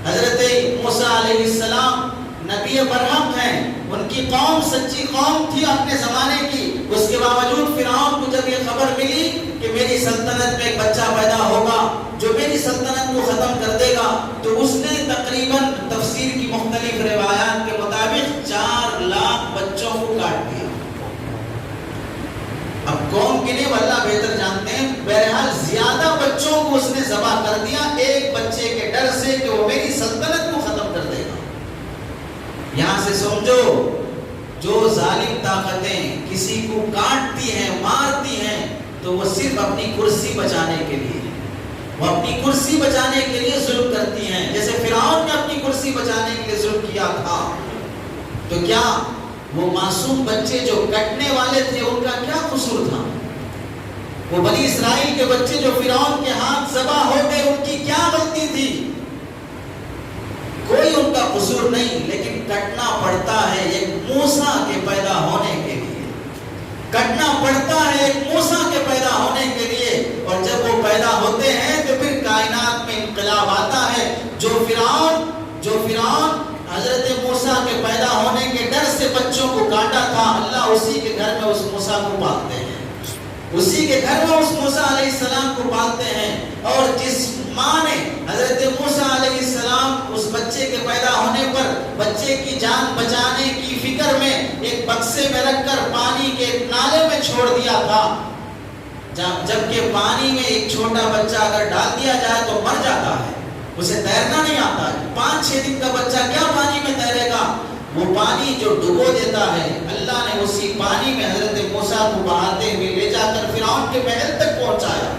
حضرت موسیٰ علیہ السلام نبی برحق ہیں، ان کی قوم سچی قوم تھی اپنے زمانے کی، اس کے باوجود فرعون کو جب یہ خبر ملی کہ میری سلطنت میں ایک بچہ پیدا ہوگا جو میری سلطنت کو ختم کر دے گا، تو اس نے تقریباً تفسیر کی مختلف روایات کے مطابق 4 لاکھ بچوں کو کاٹ دیا۔ اب کون گنے اللہ بہتر جانتے ہیں، بہرحال زیادہ بچوں کو اس نے ذبح کر دیا ایک بچے کے ڈر سے کہ وہ میری سلطنت کو ختم کر دے گا۔ یہاں سے سمجھو جو ظالم طاقتیں کسی کو کاٹتی ہیں، مارتی ہیں، تو وہ صرف اپنی کرسی بچانے کے لیے، وہ اپنی کرسی بچانے کے لیے ظلم کرتی ہیں۔ جیسے فرعون نے اپنی کرسی بچانے کے لیے ظلم کیا تھا، تو کیا وہ معصوم بچے جو کٹنے والے تھے ان کا کیا قصور تھا؟ وہ بنی اسرائیل کے بچے جو فرعون کے ہاتھ ذبح ہو گئے ان کی کیا غلطی تھی؟ کوئی ان کا قصور نہیں، لیکن کٹنا پڑتا ہے ایک موسیٰ کے پیدا ہونے کے لیے، کٹنا پڑتا ہے ایک موسیٰ کے پیدا ہونے کے لیے، اور جب وہ پیدا ہوتے ہیں تو پھر کائنات میں انقلاب آتا ہے۔ جو فرعون حضرت موسیٰ کے پیدا ہونے کے ڈر سے بچوں کو کاٹا تھا، اللہ اسی کے گھر میں اس موسیٰ کو پالتے ہیں، اسی کے گھر میں اس موسیٰ علیہ السلام کو پالتے ہیں۔ اور جس ماں نے حضرت موسیٰ علیہ السلام اس بچے کے پیدا ہونے پر بچے کی جان بچانے کی فکر میں ایک بکسے میں رکھ کر پانی کے نالے میں چھوڑ دیا تھا، جبکہ پانی میں ایک چھوٹا بچہ اگر ڈال دیا جائے تو مر جاتا ہے، اسے تیرنا نہیں آتا ہے، 5-6 دن کا بچہ کیا پانی میں تیرے گا؟ وہ پانی جو ڈبو دیتا ہے، اللہ نے اسی پانی میں حضرت موسیٰ کو بہاتے ہوئے لے جا کر فرعون کے محل تک پہنچایا،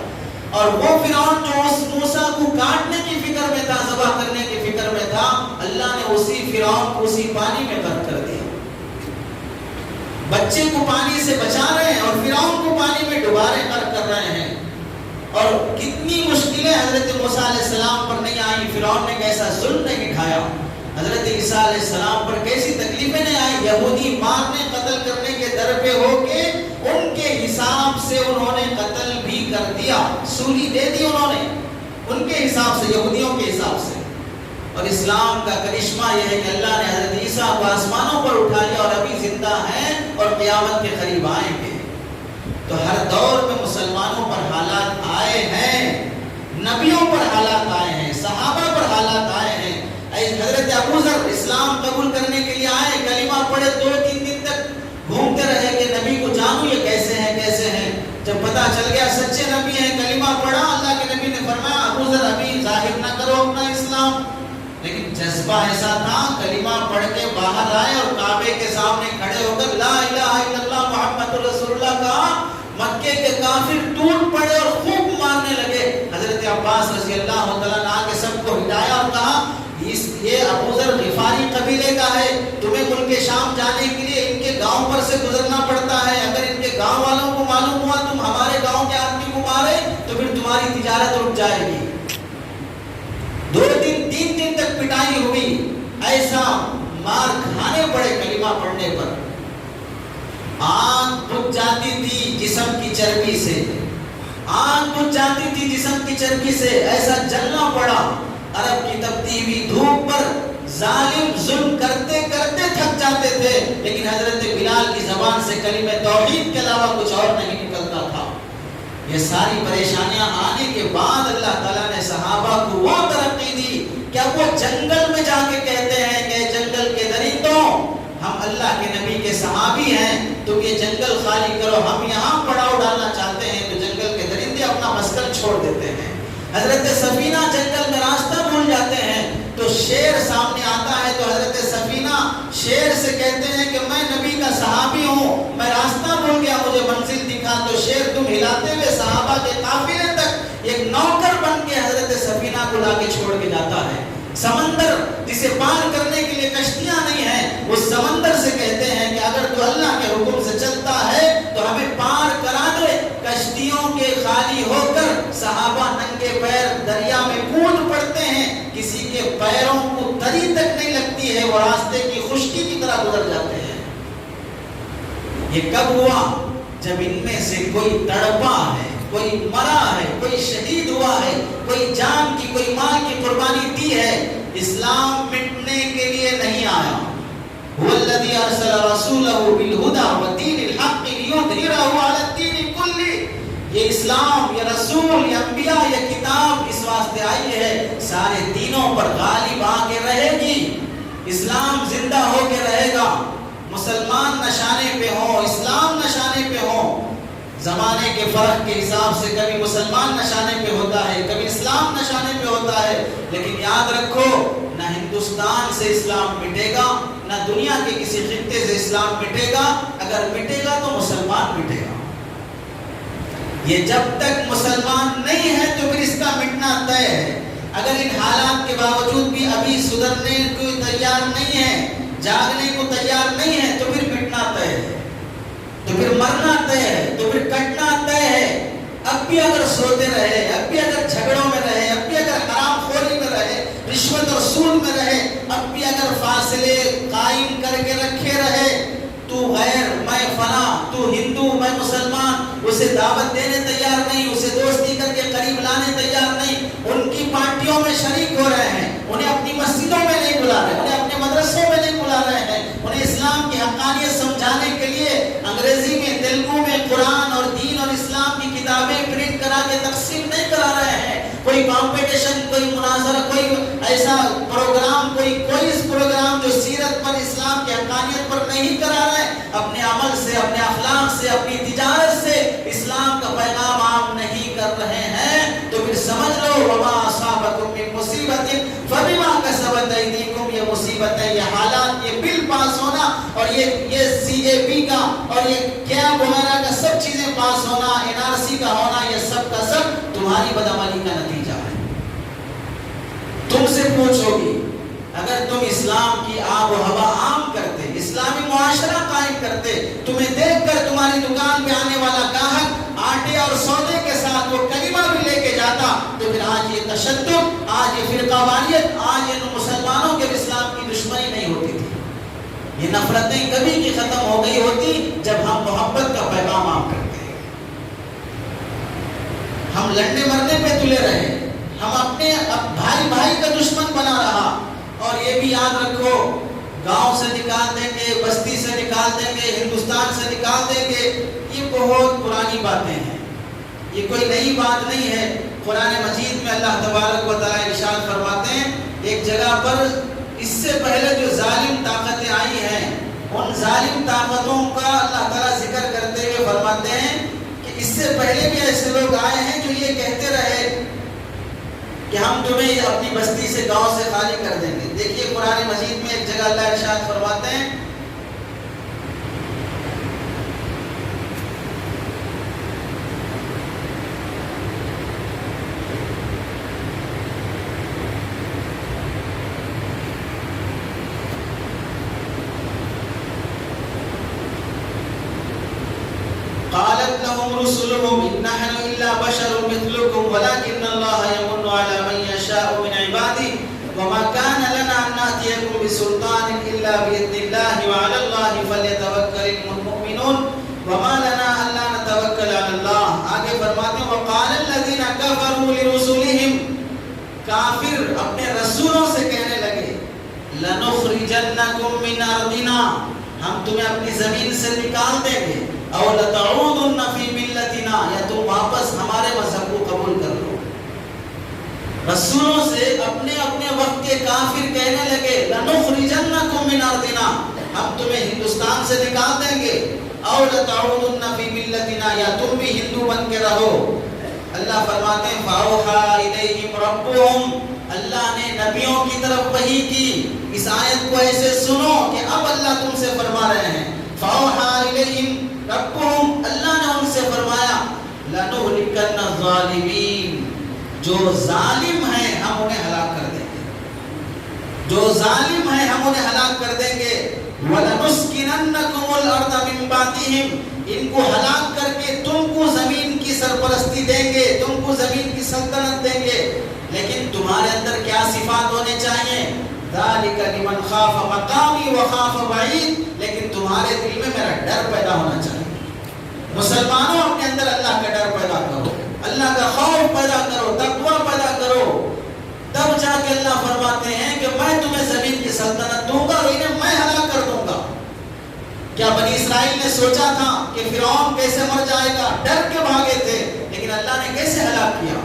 اور وہ فرعون جو اس موسیٰ کو کاٹنے کی فکر میں تھا، ذبح کرنے کی فکر میں تھا، اللہ نے اسی فرعون کو اسی پانی میں غرق کر دیا۔ بچے کو پانی سے بچا رہے ہیں اور فرعون کو پانی میں ڈبارے غرق کر رہے ہیں، اور کتنی مشکلیں حضرت موسیٰ علیہ السلام پر نہیں آئی، فرعون نے کیسا ظلم نہیں اٹھایا، حضرت عیسیٰ علیہ السلام پر کیسی تکلیفیں نہیں آئی، یہودی مارنے قتل کرنے کے در پہ ہو کے ان کے حساب سے انہوں نے قتل بھی کر دیا، سولی دے دی انہوں نے ان کے حساب سے، یہودیوں کے حساب سے۔ اور اسلام کا کرشمہ یہ ہے کہ اللہ نے حضرت عیسیٰ کو آسمانوں پر اٹھا لیا اور ابھی زندہ ہیں اور قیامت کے قریب آئیں گے۔ تو ہر دور میں مسلمانوں پر حالات آئے ہیں، نبیوں پر حالات آئے ہیں، صحابہ پر حالات آئے ہیں۔ حضرت ابو ذر اسلام قبول کرنے کے لیے آئے، کلمہ پڑھے، 2-3 دن تک گھومتے رہے کہ نبی کو جانو یہ کیسے ہیں کیسے ہیں۔ جب پتہ چل گیا سچے نبی ہیں، کلمہ پڑھا، اللہ کے نبی نے فرمایا ابو ذر ابھی ظاہر نہ کرو اپنا اسلام، لیکن جذبہ ایسا تھا، کلمہ پڑھ کے باہر آئے اور کعبے کے سامنے کھڑے ہو کر لا الہ الا اللہ محمد رسول اللہ کہا، مکے کے کافر ٹوٹ پڑے اور خوب مارنے لگے۔ حضرت عباس رضی اللہ تعالیٰ نے آ کے سب کو ہٹایا اور کہا یہ ابو ذر غفاری قبیلے کا ہے، تمہیں ملک شام جانے کے لیے ان کے گاؤں پر سے گزرنا پڑتا ہے، اگر ان کے گاؤں والوں کو معلوم ہوا تم ہمارے گاؤں کے آدمی کو مارے تو پھر تمہاری تجارت رک جائے گی۔ 2-3 دن تک پٹائی ہوئی، ایسا مار کھانے پڑے کلمہ پڑھنے پر، آنکھ بجھ جاتی تھی جسم کی چربی سے، آنکھ بجھ جاتی تھی جسم کی چربی سے، ایسا جلنا پڑا۔ عرب کی تپتی ہوئی دھوپ پر ظالم ظلم کرتے کرتے تھک جاتے تھے، لیکن حضرت بلال کی زبان سے کلمہ توحید کے علاوہ کچھ اور نہیں نکلتا تھا۔ یہ ساری پریشانیاں آنے کے بعد اللہ تعالیٰ نے صحابہ کو وہ ترقی دی کہ اب وہ جنگل میں جا کے کہتے ہیں کہ جنگل کے درندوں، ہم اللہ کے نبی کے صحابی ہیں، تم یہ جنگل خالی کرو، ہم یہاں پڑاؤ ڈالنا چاہتے ہیں۔ تو جنگل کے درندے اپنا مسکن چھوڑ دیتے ہیں۔ حضرت سفینہ جنگل میں راستہ بھول جاتے ہیں تو شیر سامنے آتا ہے، تو حضرت سفینہ شیر سے کہتے ہیں کہ میں نبی کا صحابی ہوں، میں راستہ بھول گیا، مجھے منزل دکھا۔ تو شیر تم ہلاتے ہوئے صحابہ کے قافلے تک ایک نوکر بن کے حضرت سفینہ کو لا کے چھوڑ کے جاتا ہے۔ سمندر جسے پار کرنے کے لیے کشتیاں نہیں ہیں، اس سمندر سے کہتے ہیں کہ اگر تو اللہ کے حکم سے چلتا ہے تو ہمیں پار کرا دے۔ کشتیوں کے خالی ہو کر صحابہ ننگے پیر دریا میں کود پڑتے ہیں، کسی کے پیروں کو تری تک نہیں لگتی ہے، وہ راستے کی خشکی کی طرح گزر جاتے ہیں۔ یہ کب ہوا؟ جب ان میں سے کوئی تڑپا ہے، کوئی مرا ہے، کوئی شہید ہوا ہے، کوئی جان کی کوئی مال کی قربانی دی ہے۔ اسلام مٹنے کے لیے نہیں آیا۔ هو الذي ارسل رسوله بالهدى ودين الحق ليظهره على الدين كله۔ یہ اسلام، یہ رسول، یہ انبیاء، یہ کتاب اس واسطے آئی ہے سارے دینوں پر غالب آ کے رہے گی۔ اسلام زندہ ہو کے رہے گا۔ مسلمان نشانے پہ ہوں، اسلام نشانے پہ ہوں، زمانے کے فرق کے حساب سے کبھی مسلمان نشانے پہ ہوتا ہے، کبھی اسلام نشانے پہ ہوتا ہے، لیکن یاد رکھو نہ ہندوستان سے اسلام مٹے گا، نہ دنیا کے کسی خطے سے اسلام مٹے گا۔ اگر مٹے گا تو مسلمان مٹے گا۔ یہ جب تک مسلمان نہیں ہے تو پھر اس کا مٹنا طے ہے۔ اگر ان حالات کے باوجود بھی ابھی سدھرنے کو تیار نہیں ہے، جاگنے کو تیار نہیں ہے، تو پھر مٹنا طے ہے، تو پھر مرنا طے ہے، تو پھر کٹنا طے ہے۔ اب بھی اگر سوتے رہے، اب بھی اگر جھگڑوں میں رہے، اب بھی اگر حرام خوری میں رہے، رشوت اور سود میں رہے، اب بھی اگر فاصلے قائم کر کے رکھے رہے، تو غیر میں فلاں، تو ہندو میں مسلمان، اسے دعوت دینے تیار نہیں، اسے دوستی کر کے قریب لانے تیار نہیں، ان کی پارٹیوں میں شریک ہو رہے ہیں، انہیں اپنی مسجدوں میں نہیں بلا رہے، انہیں اپنے مدرسوں میں نہیں بلا رہے ہیں، انہیں اسلام کی حقانیت سمجھانے کے لیے انگریزی میں، تیلگو میں قرآن اور دین اور اسلام کی کتابیں پرنٹ کرا کے تقسیم نہیں کرا رہے ہیں۔ کوئی کمپٹیشن، کوئی مناظرہ، کوئی ایسا پروگرام، کوئی پروگرام جو سیرت پر، اسلام کی حقانیت پر نہیں کرا رہے، اپنے عمل سے، اپنے اخلاق سے، اپنی تجارت سے اسلام کا پیغام عام نہیں کر رہے ہیں، تو پھر سمجھ لو وما اصابکم من مصیبت فبما کسبت ایدیکم، یہ مصیبتیں، یہ حالات، یہ بل پاس وغیرہ کا سب چیزیں پاس ہونا، NRC کا ہونا، یہ سب کا سب تمہاری بدعملی کا نتیجہ ہے۔ تم سے پوچھو گی اگر تم اسلام کی آب و ہوا عام کرتے، اسلامی معاشرہ قائم کرتے، تمہیں دیکھ کر تمہاری دکان پہ آنے والا گاہک آٹے اور سودے کے ساتھ وہ کلمہ بھی لے کے جاتا، تو پھر آج یہ تشدد، آج یہ فرقہ واریت، آج یہ مسلمانوں کے اسلام کی دشمنی نہیں ہوتی تھی۔ یہ نفرتیں کبھی کی ختم ہو گئی ہوتی جب ہم محبت کا پیغام عام کرتے ہیں۔ ہم لڑنے مرنے پہ تلے رہے، ہم اپنے بھائی بھائی کا دشمن بنا رہا، اور یہ بھی یاد رکھو گاؤں سے نکال دیں گے، بستی سے نکال دیں گے، ہندوستان سے نکال دیں گے، یہ بہت پرانی باتیں ہیں، یہ کوئی نئی بات نہیں ہے۔ قرآن مجید میں اللہ تبارک و تعالیٰ ارشاد فرماتے ہیں ایک جگہ پر اس سے پہلے جو ظالم طاقتیں آئی ہیں ان ظالم طاقتوں کا اللہ تعالیٰ ذکر کرتے ہوئے فرماتے ہیں کہ اس سے پہلے بھی ایسے لوگ آئے ہیں جو یہ کہتے رہے کہ ہم تمہیں اپنی بستی سے گاؤں سے خالی کر دیں گے۔ دیکھیے قرآن مجید میں ایک جگہ اللہ ارشاد فرماتے ہیں قالت لهم رسلهم إن نحن إلا بشر مثلكم ولكن الله يمن على من يشاء من عباده وما كان لنا أن نأتيكم بسلطان إلا بإذن الله وعلى الله فليتوكل المؤمنون وما لنا ألا نتوكل على الله۔ آگے فرماتے ہیں وقال الذين كفروا لرسلهم، کافر اپنے رسولوں سے کہنے لگے لنخرجنكم من أرضنا، ہم تمہیں اپنی زمین سے نکال دیں گے، او لتعودن فی ملتنا، یا تم واپس ہمارے مذہب کو قبول کر لو۔ رسولوں سے اپنے اپنے وقت کے کافر کہنے لگے لنخرجنکم من ارضنا، ہم تمہیں ہندوستان سے نکال دیں گے، او لتعودن فی ملتنا، یا تم بھی ہندو بن کے رہو۔ اللہ فرماتے ہیں فاوحى الیہم ربهم، اللہ نے نبیوں کی طرف وحی کی۔ اس آیت کو ایسے سنو کہ اب اللہ تم سے فرما رہے ہیں فاوحى الیہم ربهم، اللہ نے ان سے فرمایا لنہلکن الظالمین، جو ظالم ہیں ہم انہیں ہلاک کر دیں گے، جو ظالم ہیں ہم انہیں ہلاک کر دیں گے، وَلَنُسْكِنَنَّكُمُ الْأَرْضَ مِنْ بَعْدِهِمْ، ان کو ہلاک کر کے تم کو زمین کی سرپرستی دیں گے، تم کو زمین کی سلطنت دیں گے، لیکن تمہارے اندر کیا صفات ہونے چاہیے؟ ذَلِكَ لِمَنْ خَافَ مَقَامِي وَخَافَ وَعِيدِ، لیکن تمہارے دل میں میرا ڈر پیدا ہونا چاہیے۔ مسلمانوں اپنے اندر اللہ کا ڈر پیدا کرو، اللہ کا خوف پیدا کرو، تقوی پیدا کرو، تب جا کے اللہ فرماتے ہیں کہ میں تمہیں زمین کی سلطنت دوں گا اور انہیں میں ہلاک کر دوں گا۔ کیا بنی اسرائیل نے سوچا تھا کہ فرعون کیسے مر جائے گا؟ ڈر کے بھاگے تھے، لیکن اللہ نے کیسے ہلاک کیا؟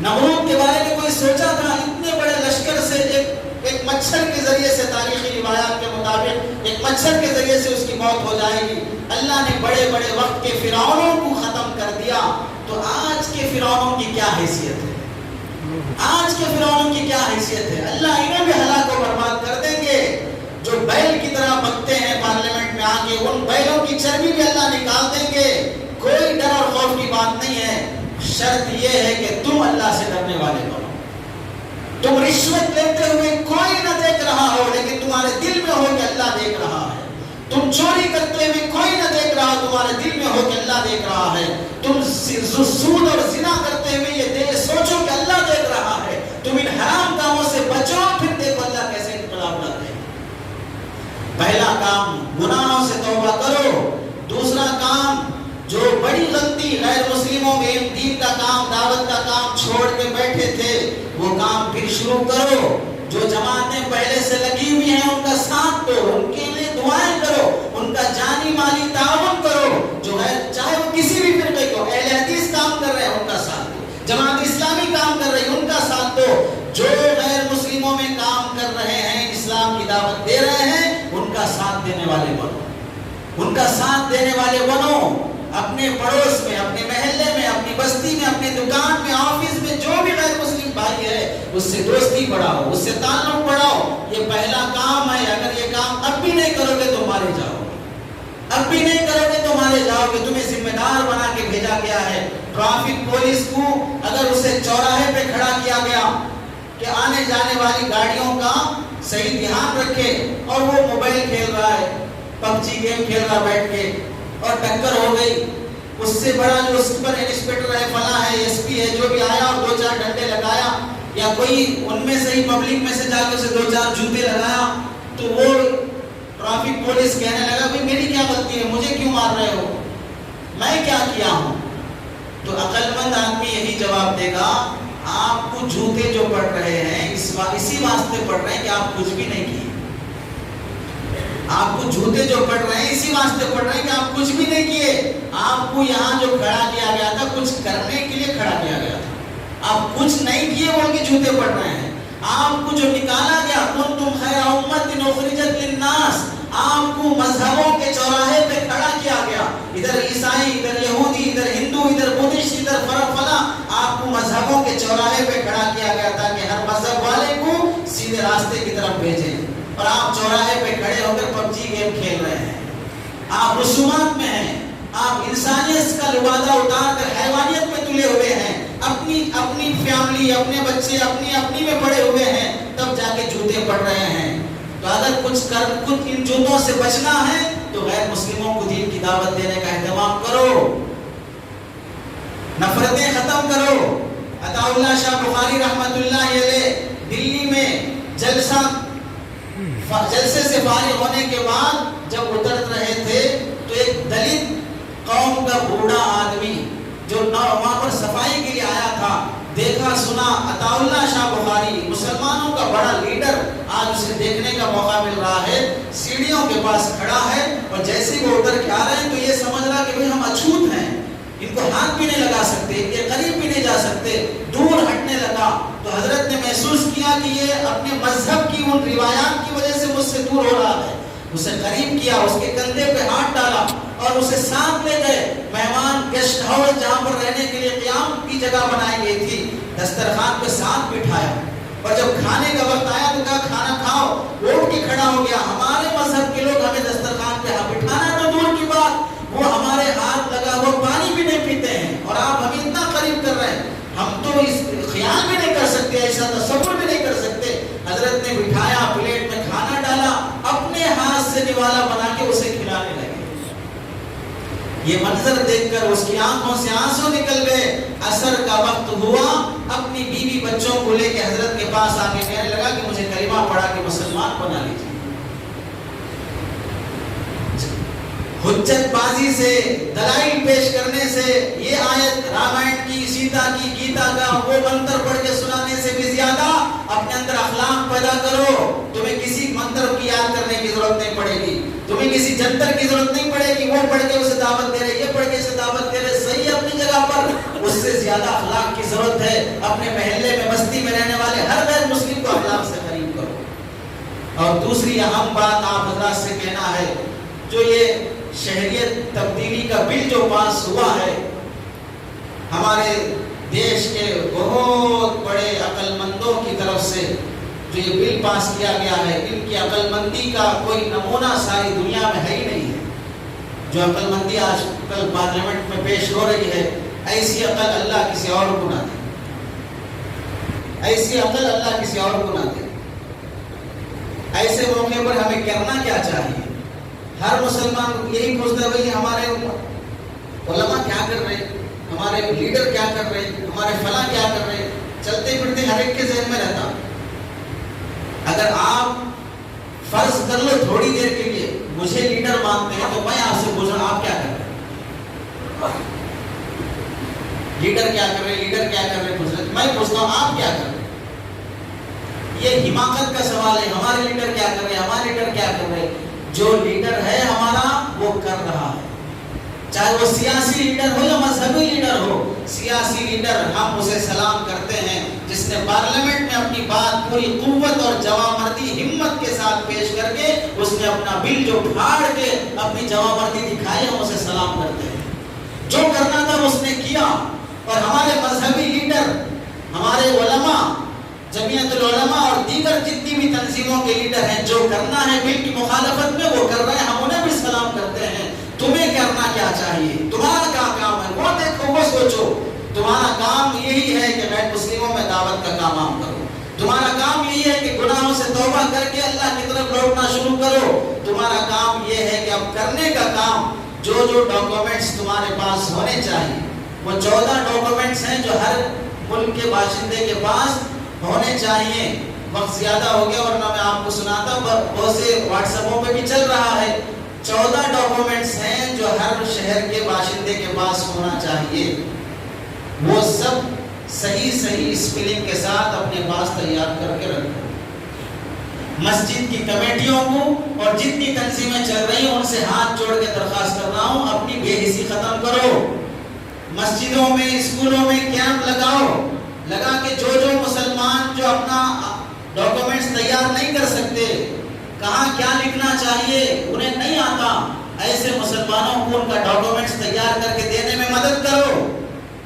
نمرود کے بارے میں کوئی سوچا تھا؟ اتنے بڑے لشکر سے ایک مچھر کے ذریعے سے، تاریخی روایات کے مطابق ایک مچھر کے ذریعے سے اس کی موت ہو جائے گی۔ اللہ نے بڑے بڑے وقت کے فرعونوں کو ختم کر دیا، تو آج کے فرعونوں کی کیا حیثیت ہے؟ آج کے فرعونوں کی کیا حیثیت ہے؟ اللہ انہیں بھی ہلاک و برباد کر دیں گے۔ جو بیل کی طرح بکتے ہیں پارلیمنٹ میں آ کے، ان بیلوں کی چربی بھی اللہ نکال دیں گے۔ کوئی ڈر اور خوف کی بات نہیں ہے، شرط یہ ہے کہ تم اللہ سے ڈرنے والے بنو۔ تم رشوت لیتے ہوئے کوئی نہ دیکھ رہا ہو، لیکن تمہارے دل میں ہو کہ اللہ دیکھ رہا ہے۔ تم چوری کرتے ہوئے کوئی نہ دیکھ رہا، تمہارے دل میں ہو کہ اللہ دیکھ رہا ہے۔ تم سود اور زنا کرتے ہوئے یہ سوچو کہ اللہ دیکھ رہا ہے۔ تم ان حرام کاموں سے بچو، پھر دیکھو اللہ کیسے انقلاب لاتے ہیں۔ پہلا کام گناہوں سے توبہ کرو، دوسرا کام جو بڑی غلطی غیر مسلموں میں دین کا کام، دعوت کا کام چھوڑ کے بیٹھے تھے، وہ کام پھر شروع کرو۔ جو جماعتیں پہلے سے لگی ہوئی ہیں ان کا ساتھ دو، ان کے لیے دعائیں کرو، ان کا جانی مالی تعاون کرو۔ جو ہے چاہے وہ کسی بھی فرقے کو، اہل حدیث کام کر رہے ہیں ان کا ساتھ دو، جماعت اسلامی کام کر رہی ہے ان کا ساتھ دو۔ جو غیر مسلموں میں کام کر رہے ہیں، اسلام کی دعوت دے رہے ہیں، ان کا ساتھ دینے والے بنو، ان کا ساتھ دینے والے بنو۔ اپنے پڑوس میں، اپنے محلے میں، اپنی بستی میں، اپنی دکان میں، آفس میں جو بھی غیر مسلم بھائی ہے اس سے دوستی بڑھاؤ، اس سے تعلق بڑھاؤ۔ یہ پہلا کام ہے۔ اگر یہ کام اب بھی نہیں کرو گے تو مارے جاؤ گے، اب بھی نہیں کرو گے تو مارے جاؤ گے، تمہیں ذمہ دار بنا کے بھیجا گیا ہے۔ ٹریفک پولیس کو اگر اسے چوراہے پہ کھڑا کیا گیا کہ آنے جانے والی گاڑیوں کا صحیح دھیان رکھے، اور وہ موبائل کھیل رہا ہے، پب جی گیم کھیل رہا بیٹھ کے، اور ٹکر ہو گئی، اس سے بڑا جو سپر انسپیکٹر ہے، فلاں ہے، ایس پی ہے، جو بھی آیا اور 2-4 ڈنڈے لگایا، یا کوئی ان میں سے ہی پبلک میں سے جا کے اسے 2-4 جوتے لگایا، تو وہ ٹریفک پولیس کہنے لگا بھئی میری کیا غلطی ہے، مجھے کیوں مار رہے ہو، میں کیا کیا ہوں؟ تو عقل مند آدمی یہی جواب دے گا، آپ کو جوتے جو پڑ رہے ہیں اسی واسطے پڑ رہے ہیں کہ آپ کچھ بھی نہیں کیے۔ آپ کو جوتے جو پڑ رہے ہیں اسی واسطے پڑ رہے ہیں کہ آپ کچھ بھی نہیں کیے۔ آپ کو یہاں جو کھڑا کیا گیا تھا کچھ کرنے کے لیے کھڑا کیا گیا تھا، آپ کچھ نہیں کیے بول کے جوتے پڑ رہے ہیں۔ آپ کو جو نکالا گیا، کنتم خیر امۃ اخرجت للناس، آپ کو مذہبوں کے چوراہے پہ کھڑا کیا گیا، ادھر عیسائی، ادھر یہودی، ادھر ہندو، ادھر بدھسٹ، ادھر فلاں، آپ کو مذہبوں کے چوراہے پہ کھڑا کیا گیا تھا کہ ہر مذہب والے کو سیدھے راستے کی طرف بھیجیں، اور آپ چوراہے پہ کھڑے ہو کر پب جی گیم کھیل رہے ہیں، آپ رسومات میں ہیں، آپ انسانیت کا لبادہ اتار کر حیوانیت میں تلے ہوئے ہیں، اپنی فیملی، اپنے بچے اپنی میں پڑے ہوئے ہیں، تب جا کے جوتے پڑ رہے ہیں۔ تو اگر کچھ ان جوتوں سے بچنا ہے تو غیر مسلموں کو دین کی دعوت دینے کا اہتمام کرو، نفرتیں ختم کرو۔ عطا اللہ شاہ بخاری رحمت اللہ علیہ دلی میں جلسے سے فارغ ہونے کے بعد جب اتر رہے تھے تو ایک دلت قوم کا بوڑھا آدمی جو وہاں پر صفائی کے لیے آیا تھا، دیکھا سنا عطا اللہ شاہ بخاری مسلمانوں کا بڑا لیڈر، آج اسے دیکھنے کا موقع مل رہا ہے، سیڑھیوں کے پاس کھڑا ہے، اور جیسے وہ اتر کے آ رہے ہیں تو یہ سمجھ رہا کہ ہم اچھوت ہیں، ان کو ہاتھ بھی نہیں لگا سکتے، ان کے قریب بھی نہیں جا سکتے، دور ہٹنے لگا۔ تو حضرت نے محسوس کیا کہ یہ اپنے مذہب کی ان روایات کی وجہ سے مجھ سے دور ہو رہا ہے، اسے قریب کیا، اس کے کندھے پہ ہاتھ ڈالا اور اسے ساتھ لے گئے مہمان گیسٹ ہاؤس جہاں پر رہنے کے لیے قیام کی جگہ بنائی گئی تھی، دسترخوان پہ ساتھ بٹھایا، اور جب کھانے کا وقت آیا تو کہا کھانا کھاؤ، اٹھ کے کھڑا ہو گیا۔ ہمارے مذہب کے لوگ ہمیں دسترخوان پہ بٹھانا تو دور کی بات، وہ ہمارے ہاتھ لگا وہ پانی بھی نہیں پیتے ہیں، اور آپ ہمیں اتنا قریب کر رہے ہیں، ہم تو اس خیال بھی نہیں کر سکتے، ایسا تصور بھی نہیں کر سکتے۔ حضرت نے بٹھایا، پلیٹ میں کھانا ڈالا، اپنے ہاتھ سے نوالا بنا کے اسے کھلانے لگے۔ یہ منظر دیکھ کر اس کی آنکھوں سے آنسو نکل گئے۔ عصر کا وقت ہوا، اپنی بیوی بچوں کو لے کے حضرت کے پاس آ کے کہنے لگا کہ مجھے کلمہ پڑھا کے مسلمان بنا لیجیے۔ حجت بازی سے، دلائل پیش کرنے سے، یہ آیت رامائن کی، سیتا کی، گیتا کا وہ منتر پڑھ کے سنانے سے بھی زیادہ اپنے اندر اخلاق پیدا کرو۔ تمہیں کسی منتر کی یاد کرنے کی ضرورت نہیں پڑے گی، تمہیں کسی جنتر کی ضرورت نہیں پڑے گی، وہ پڑھ کے اسے دعوت دے رہے، یہ پڑھ کے اسے دعوت دے رہے، صحیح اپنی جگہ پر، اس سے زیادہ اخلاق کی ضرورت ہے۔ اپنے محلے میں، بستی میں رہنے والے ہر غیر مسلم کو اخلاق سے قریب کرو۔ اور دوسری اہم بات آپ حضرات سے کہنا ہے، جو یہ شہریت تبدیلی کا بل جو پاس ہوا ہے، ہمارے دیش کے بہت بڑے عقل مندوں کی طرف سے جو یہ بل پاس کیا گیا ہے، ان کی عقل مندی کا کوئی نمونہ ساری دنیا میں ہے ہی نہیں ہے۔ جو عقل مندی آج کل پارلیمنٹ میں پیش ہو رہی ہے، ایسی عقل اللہ کسی اور کو نہ دے، ایسی عقل اللہ کسی اور کو نہ دے۔ ایسے موقع پر ہمیں کرنا کیا چاہیے؟ ہر مسلمان یہی پوچھتا ہے بھائی ہمارے علماء کیا کر رہے، ہمارے لیڈر کیا کر رہے، ہمارے فلاں کیا کر رہے، چلتے پھرتے ہر ایک کے ذہن میں رہتا۔ اگر آپ فرض کر لو تھوڑی دیر کے لیے مجھے لیڈر مانتے ہیں، تو میں آپ سے پوچھ رہا ہوں آپ کیا کر رہے، لیڈر کیا کر رہے، لیڈر کیا کر رہے پوچھ رہے، میں پوچھتا ہوں آپ کیا کر رہے۔ یہ حماقت کا سوال ہے، ہمارے لیڈر کیا کر رہے، ہمارے لیڈر کیا کر رہے۔ جو لیڈر ہے ہمارا وہ کر رہا ہے، چاہے وہ سیاسی لیڈر ہو یا مذہبی لیڈر ہو۔ سیاسی لیڈر ہم اسے سلام کرتے ہیں جس نے پارلیمنٹ میں اپنی بات پوری قوت اور جوامردی ہمت کے ساتھ پیش کر کے اس نے اپنا بل جو پھاڑ کے اپنی جوامردی دکھائی، ہم اسے سلام کرتے ہیں۔ جو کرنا تھا اس نے کیا۔ اور ہمارے مذہبی لیڈر، ہمارے علماء، جمعیت العلماء اور دیگر جتنی بھی تنظیموں کے لیڈر ہیں، جو کرنا ہے بل کی مخالفت میں وہ کر رہے ہیں، ہم انہیں بھی سلام کرتے ہیں۔ تمہیں کرنا کیا چاہیے، تمہارا کیا کام ہے، وہ دیکھو، وہ سوچو۔ تمہارا کام یہی ہے کہ غیر مسلموں میں دعوت کا کام عام کرو، تمہارا کام یہی ہے کہ گناہوں سے توبہ کر کے اللہ کی طرف لوٹنا شروع کرو، تمہارا کام یہ ہے کہ اب کرنے کا کام جو ڈاکومنٹس تمہارے پاس ہونے چاہیے، وہ 14 ڈاکومنٹس ہیں جو ہر ملک کے باشندے کے پاس ہونے چاہیے۔ وقت زیادہ ہو گیا ورنہ میں آپ کو سناتا ہوں، بہت سے واٹس ایپوں پہ بھی چل رہا ہے۔ 14 ڈاکومنٹس ہیں جو ہر شہر کے باشندے کے پاس ہونا چاہیے، وہ سب صحیح اسپیلنگ کے ساتھ اپنے پاس تیار کر کے رکھو۔ مسجد کی کمیٹیوں کو اور جتنی تنظیمیں چل رہی ہیں ان سے ہاتھ جوڑ کے درخواست کر رہا ہوں، اپنی بے حسی ختم کرو۔ مسجدوں میں، اسکولوں میں کیمپ لگا کے جو مسلمان جو اپنا ڈاکومنٹس تیار نہیں کر سکتے، کہاں کیا لکھنا چاہیے انہیں نہیں آتا، ایسے مسلمانوں کو ان کا ڈاکومنٹس تیار کر کے دینے میں مدد کرو۔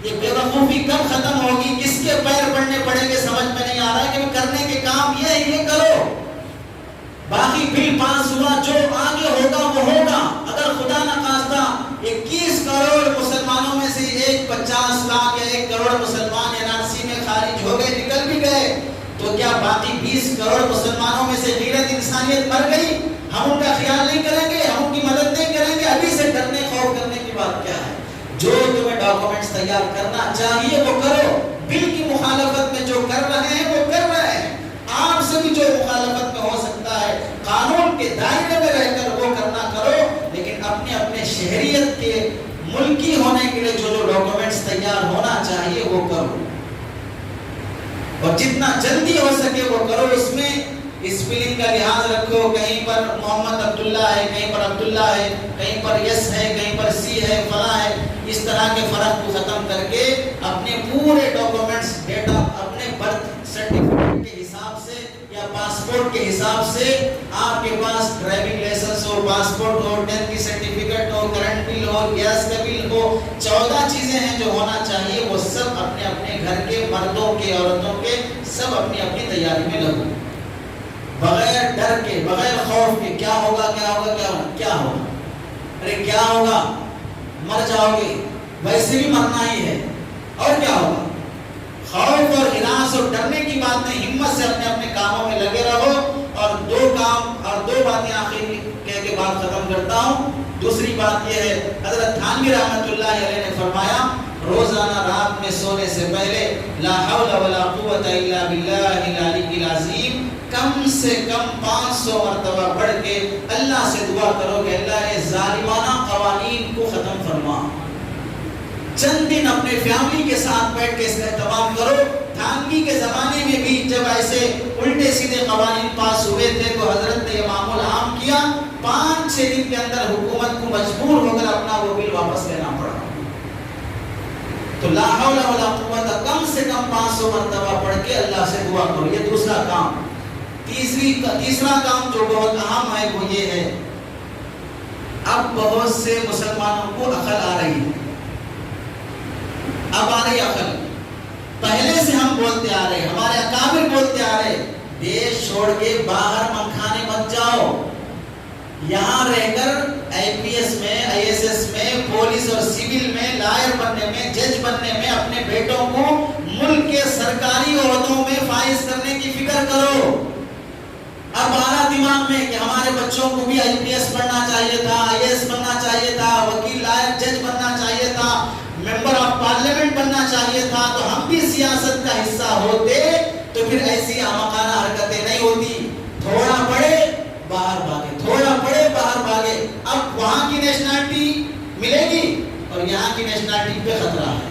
یہ بے وقوفی کب ختم ہوگی، کس کے پیر پڑنے پڑیں گے سمجھ میں نہیں آ رہا ہے، کہ کرنے کے کام یہ کرو۔ باقی بل پاس ہوا، جو آگے ہوگا وہ ہوگا۔ اگر خدا نخواستہ 21 کروڑ مسلمانوں میں سے 50 لاکھ یا 1 کروڑ مسلمان NRC میں خارج ہو گئے، نکل بھی گئے، تو کیا باقی 20 کروڑ مسلمانوں میں سے غیرت انسانیت مر گئی؟ ہم ان کا خیال نہیں کریں گے، ہم ان کی مدد نہیں کریں گے؟ ابھی سے ڈرنے خوف کرنے کی بات کیا ہے؟ جو تمہیں ڈاکومنٹس تیار کرنا چاہیے وہ کرو۔ بل کی مخالفت میں جو کر رہے ہیں وہ کر رہے ہیں، آپ سے بھی جو مخالفت میں ہو سکتا ہے قانون کے دائرے میں رہ کر وہ کرنا کرو، لیکن اپنے شہریت کے ملکی ہونے کے لیے جو ڈاکومنٹس تیار ہونا چاہیے وہ کرو، اور جتنا جلدی ہو سکے وہ کرو۔ اس میں اسپیلنگ کا لحاظ رکھو، کہیں پر محمد عبداللہ ہے، کہیں پر عبداللہ ہے، کہیں پر یس ہے، کہیں پر سی ہے، فلاں ہے، اس طرح کے فرق کو ختم کر کے اپنے پورے ڈاکومنٹس ڈیٹا اپنے برتھ سرٹیفکیٹ کے حساب سے یا پاسپورٹ کے حساب سے، آپ کے پاس ڈرائیونگ لائسنس ہو، پاسپورٹ ہو، 10th کی سرٹیفکیٹ ہو، کرنٹ بل ہو، گیس کا بل ہو، 14 چیزیں ہیں جو ہونا چاہیے، وہ سب اپنے گھر کے مردوں کے، عورتوں کے، سب اپنی تیاری میں لگو، بغیر ڈر کے، بغیر خوف کے۔ کیا ہوگا، ارے کیا ہوگا، مر جاؤ گے، ویسے بھی مرنا ہی ہے، اور کیا ہوگا؟ خوف اور ہراس اور ڈرنے کی بات نہیں، ہمت سے اپنے کاموں میں لگے رہو۔ اور دو باتیں آخری کہہ کے بات ختم کرتا ہوں۔ دوسری بات یہ ہے، حضرت تھانوی رحمۃ اللہ علیہ نے فرمایا، روزانہ رات میں سونے سے پہلے لا حول ولا قوت الا باللہ العلی العظیم کم سے کم 500 مرتبہ پڑھ کے اللہ سے دعا کرو کہ اللہ یہ ظالمانہ قوانین کو ختم فرما۔ چند دن اپنے فیملی کے ساتھ بیٹھ کے اس کا اہتمام کرو۔ تھانوی کے زمانے میں بھی جب ایسے الٹے سیدھے قوانین پاس ہوئے تھے تو حضرت نے یہ معمول عام کیا، 5-6 دن کے اندر حکومت کو مجبور ہو کر اپنا وہ بل واپس لینا پڑا۔ تو لا حول ولا قوت کم سے کم 500 مرتبہ پڑھ کے اللہ سے دعا کرو، یہ دوسرا کام۔ تیسرا کام جو بہت اہم ہے وہ یہ ہے، اب بہت سے مسلمانوں کو عقل آ رہی ہے، اب آ رہی عقل۔ پہلے سے ہم بولتے آ رہے، ہمارے اکابر بولتے آ رہے، دیش چھوڑ کے باہر مکھانے مت جاؤ، یہاں رہ کر IPS میں، ISS میں، پولیس اور سیول میں، لائر بننے میں، جج بننے میں اپنے بیٹوں کو ملک کے سرکاری عہدوں میں فائز کرنے کی فکر کرو۔ اب آ رہا دماغ میں کہ ہمارے بچوں کو بھی IPS پڑھنا چاہیے تھا، IAS بننا چاہیے تھا، وکیل، لائر، جج بننا چاہیے تھا، ممبر آف پارلیمنٹ بننا چاہیے تھا، تو ہم بھی سیاست کا حصہ ہوتے تو پھر ایسی احمقانہ حرکتیں نہیں ہوتی۔ تھوڑا پڑھے باہر بھاگے، تھوڑا پڑھے باہر بھاگے۔ اب وہاں کی نیشنلٹی ملے گی اور یہاں کی نیشنلٹی پہ خطرہ ہے،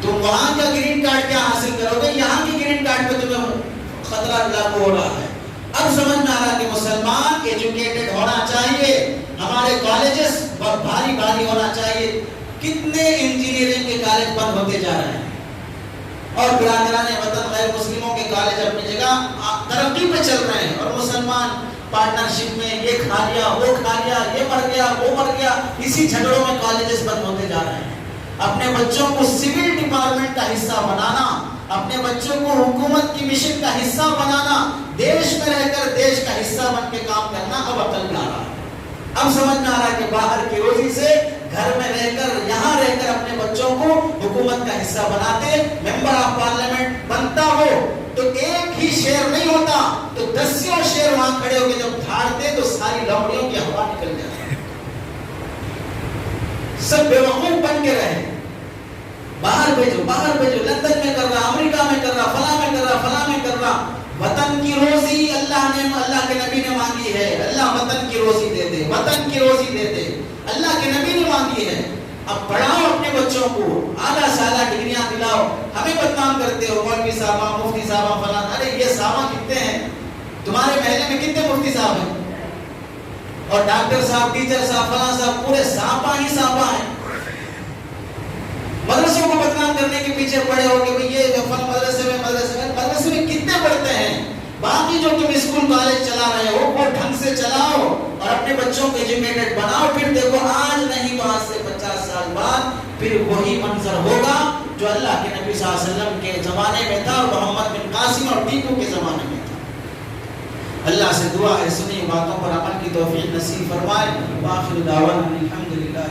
تم وہاں کا گرین کارڈ کیا حاصل کرو گے، یہاں کی گرین کارڈ پہ تمہیں خطرہ لاگو ہو رہا ہے۔ اب سمجھ میں آ رہا کہ مسلمان ایجوکیٹڈ ہونا چاہیے، ہمارے کالجز بہت بھاری بھاری ہونا چاہیے۔ کتنے انجینئرنگ کے کالج بند ہوتے جا رہے ہیں، اور برادران وطن غیر مسلموں کے کالج اپنی جگہ ترقی پہ چل رہے ہیں، اور مسلمان پارٹنرشپ میں یہ کھا لیا، وہ کھا لیا، یہ مر گیا، وہ مر گیا، اسی جھگڑوں میں کالجز بند ہوتے جا رہے ہیں۔ اپنے بچوں کو سول ڈپارٹمنٹ کا حصہ بنانا، اپنے بچوں کو حکومت کی مشن کا حصہ بنانا، دیش میں رہ کر دیش کا حصہ بن کے کام کرنا اب عقل میں آ رہا ہے۔ اب سمجھ میں آ رہا ہے کہ باہر کی روزی سے گھر میں رہ کر یہاں رہ کر اپنے بچوں کو حکومت کا حصہ بناتے، ممبر آف پارلیمنٹ بنتا ہو تو ایک ہی شیر نہیں ہوتا تو دسیوں شیر وہاں کھڑے ہو کے جب دھاڑتے تو ساری لوڑیوں کی ہوا نکل جاتی، سب بیوقوف بن کے رہے، باہر بھیجو لندن میں کر رہا، امریکہ میں کر رہا، فلاں میں کر رہا۔ وطن کی روزی اللہ کے نبی نے مانگی ہے، اللہ وطن کی روزی دے دے، وطن کی روزی دے دے، اللہ کے نبی نے مانگی ہے۔ اب پڑھاؤ اپنے بچوں کو، اعلیٰ سے اعلیٰ ڈگریاں دلاؤ، ہمیں بدنام کرتے ہو مولوی صاحبہ، مفتی صاحبہ فلاں، ارے یہ صاحبہ کتنے ہیں تمہارے محلے میں، کتنے مفتی صاحب ہیں اور ڈاکٹر صاحب، ٹیچر صاحب، فلاں صاحب، پورے صاحبہ ہی صاحبہ ہیں۔ مدرسوں کو بدنام کرنے کے پیچھے پڑے ہو کہ بھئی یہ مدرسے میں کتنے پڑھتے ہیں؟ باقی جو تم اسکول کالج چلا رہے ہو وہ ڈھنگ سے چلاؤ اور اپنے بچوں کو ایجوکیٹڈ بناؤ، پھر دیکھو آج نہیں تو آج سے 50 سال بعد پھر وہی منظر ہوگا جو اللہ کے نبی صلی اللہ علیہ وسلم کے زمانے میں تھا اور محمد بن قاسم اور ٹیپو کے زمانے میں تھا۔ اللہ سے دعا ہے سنی باتوں پر عمل کی توفیق نصیب فرمائے۔ وآخر دعوانا الحمدللہ۔